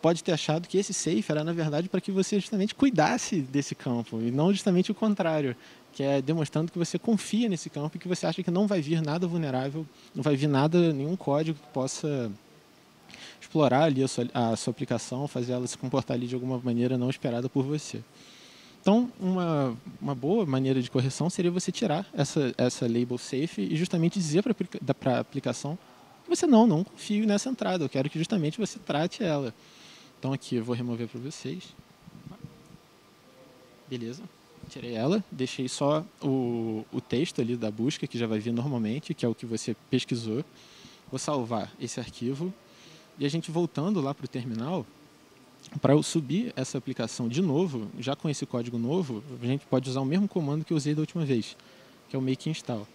pode ter achado que esse safe era, na verdade, para que você justamente cuidasse desse campo, e não justamente o contrário, que é demonstrando que você confia nesse campo e que você acha que não vai vir nada vulnerável, não vai vir nada, nenhum código que possa explorar ali a sua aplicação, fazer ela se comportar ali de alguma maneira não esperada por você. Então, uma boa maneira de correção seria você tirar essa label safe e justamente dizer para a aplicação que você não confio nessa entrada, eu quero que justamente você trate ela. Então, aqui eu vou remover para vocês. Beleza, tirei ela, deixei só o texto ali da busca, que já vai vir normalmente, que é o que você pesquisou. Vou salvar esse arquivo e a gente voltando lá para o terminal, para eu subir essa aplicação de novo, já com esse código novo, a gente pode usar o mesmo comando que eu usei da última vez, que é o make install.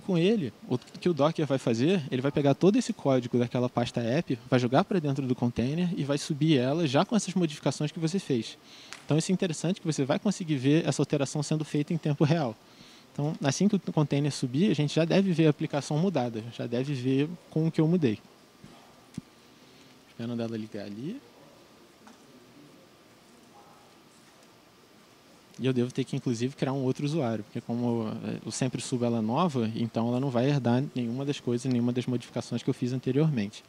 Com ele, o que o Docker vai fazer, ele vai pegar todo esse código daquela pasta app, vai jogar para dentro do container e vai subir ela já com essas modificações que você fez. Então, isso é interessante que você vai conseguir ver essa alteração sendo feita em tempo real. Então, assim que o container subir, a gente já deve ver a aplicação mudada, já deve ver com o que eu mudei. Esperando ela ligar ali. E eu devo ter que, inclusive, criar um outro usuário, porque como eu sempre subo ela nova, então ela não vai herdar nenhuma das coisas, nenhuma das modificações que eu fiz anteriormente.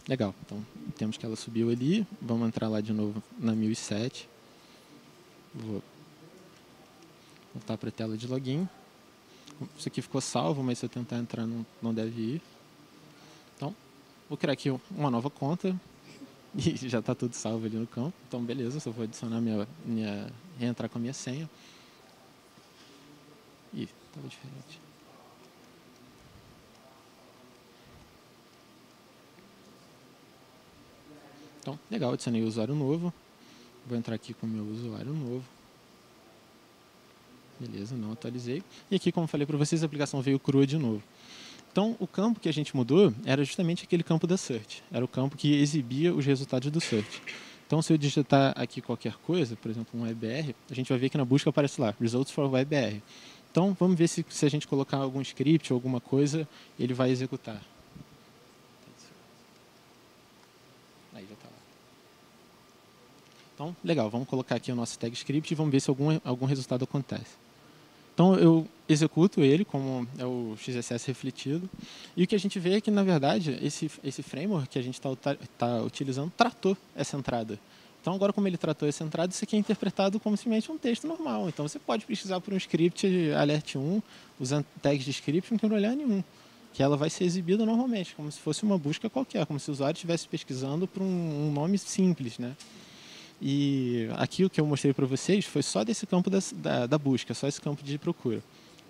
Legal, então temos que ela subiu ali, vamos entrar lá de novo na 1007. Vou voltar para a tela de login. Isso aqui ficou salvo, mas se eu tentar entrar não deve ir. Então, vou criar aqui uma nova conta. E já está tudo salvo ali no campo. Então, beleza, só vou adicionar reentrar com a minha senha. Ih, estava diferente. Então, legal, adicionei o usuário novo. Vou entrar aqui com o meu usuário novo. Beleza, não atualizei. E aqui, como falei para vocês, a aplicação veio crua de novo. Então, o campo que a gente mudou era justamente aquele campo da search. Era o campo que exibia os resultados do search. Então, se eu digitar aqui qualquer coisa, por exemplo, um WebR, a gente vai ver que na busca aparece lá, Results for WebR. Então, vamos ver se a gente colocar algum script ou alguma coisa, ele vai executar. Aí já está lá. Então, legal, vamos colocar aqui o nosso tag script e vamos ver se algum resultado acontece. Então, eu executo ele como é o XSS refletido. E o que a gente vê é que, na verdade, esse framework que a gente está utilizando tratou essa entrada. Então, agora, como ele tratou essa entrada, isso aqui é interpretado como simplesmente um texto normal. Então, você pode pesquisar por um script alert 1, usando tags de script, não tem problema nenhum. Que ela vai ser exibida normalmente, como se fosse uma busca qualquer, como se o usuário estivesse pesquisando por um nome simples, né? E aqui o que eu mostrei para vocês foi só desse campo da busca, só esse campo de procura.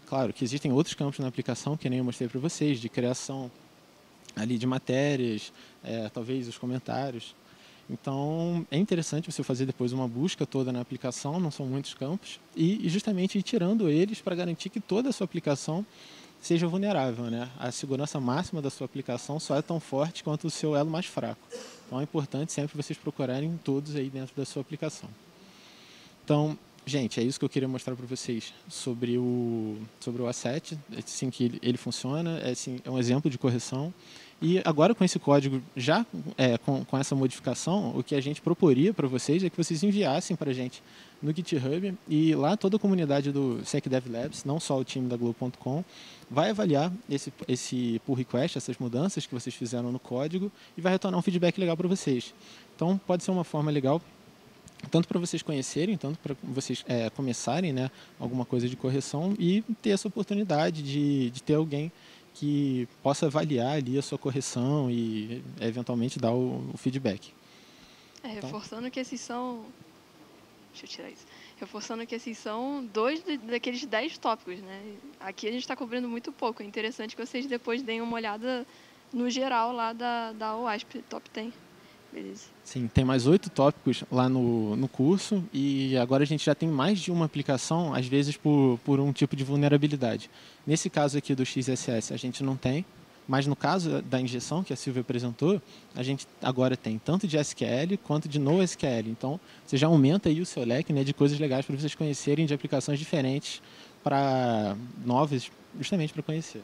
Claro que existem outros campos na aplicação, que nem eu mostrei para vocês, de criação ali de matérias, talvez os comentários. Então, é interessante você fazer depois uma busca toda na aplicação, não são muitos campos, e justamente ir tirando eles para garantir que toda a sua aplicação seja vulnerável, né? A segurança máxima da sua aplicação só é tão forte quanto o seu elo mais fraco. Então, é importante sempre vocês procurarem todos aí dentro da sua aplicação. Então, gente, é isso que eu queria mostrar para vocês sobre o asset, assim que ele funciona, é um exemplo de correção. E agora, com esse código, já com essa modificação, o que a gente proporia para vocês é que vocês enviassem para a gente no GitHub, e lá toda a comunidade do SecDevLabs, não só o time da Globo.com, vai avaliar esse pull request, essas mudanças que vocês fizeram no código, e vai retornar um feedback legal para vocês. Então, pode ser uma forma legal tanto para vocês conhecerem, tanto para vocês começarem, né, alguma coisa de correção e ter essa oportunidade de ter alguém que possa avaliar ali a sua correção e eventualmente dar o feedback. Reforçando que esses são... Deixa eu tirar isso. Reforçando que esses são 2 daqueles 10 tópicos, né? Aqui a gente está cobrindo muito pouco. É interessante que vocês depois deem uma olhada no geral lá da OASP Top 10. Beleza. Sim, tem mais 8 tópicos lá no curso e agora a gente já tem mais de uma aplicação, às vezes por um tipo de vulnerabilidade. Nesse caso aqui do XSS a gente não tem, mas no caso da injeção que a Silvia apresentou, a gente agora tem tanto de SQL quanto de NoSQL. Então, você já aumenta aí o seu leque, né, de coisas legais para vocês conhecerem, de aplicações diferentes para novas, justamente para conhecer.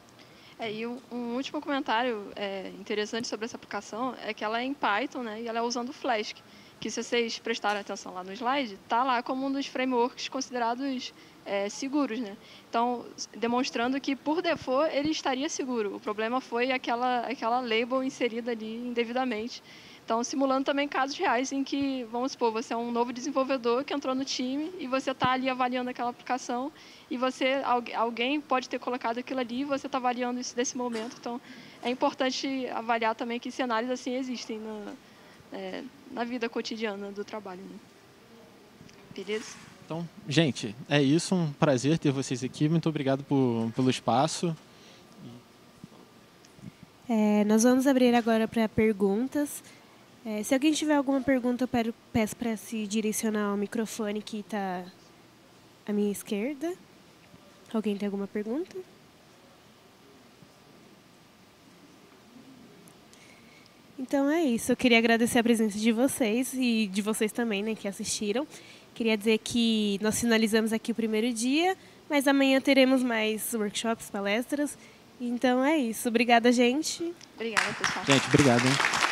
E um último comentário interessante sobre essa aplicação é que ela é em Python, né, e ela é usando Flask, que se vocês prestarem atenção lá no slide, está lá como um dos frameworks considerados seguros, né? Então, demonstrando que, por default, ele estaria seguro. O problema foi aquela label inserida ali indevidamente. Então, simulando também casos reais em que, vamos supor, você é um novo desenvolvedor que entrou no time e você está ali avaliando aquela aplicação e alguém pode ter colocado aquilo ali e você está avaliando isso nesse momento. Então, é importante avaliar também que cenários assim existem na vida cotidiana do trabalho, né? Beleza? Então, gente, é isso. Um prazer ter vocês aqui. Muito obrigado pelo espaço. Nós vamos abrir agora para perguntas. Se alguém tiver alguma pergunta, eu peço para se direcionar ao microfone que está à minha esquerda. Alguém tem alguma pergunta? Então é isso. Eu queria agradecer a presença de vocês e de vocês também, né, que assistiram. Queria dizer que nós finalizamos aqui o primeiro dia, mas amanhã teremos mais workshops, palestras. Então é isso. Obrigada, gente. Obrigada, pessoal. Gente, obrigado, hein?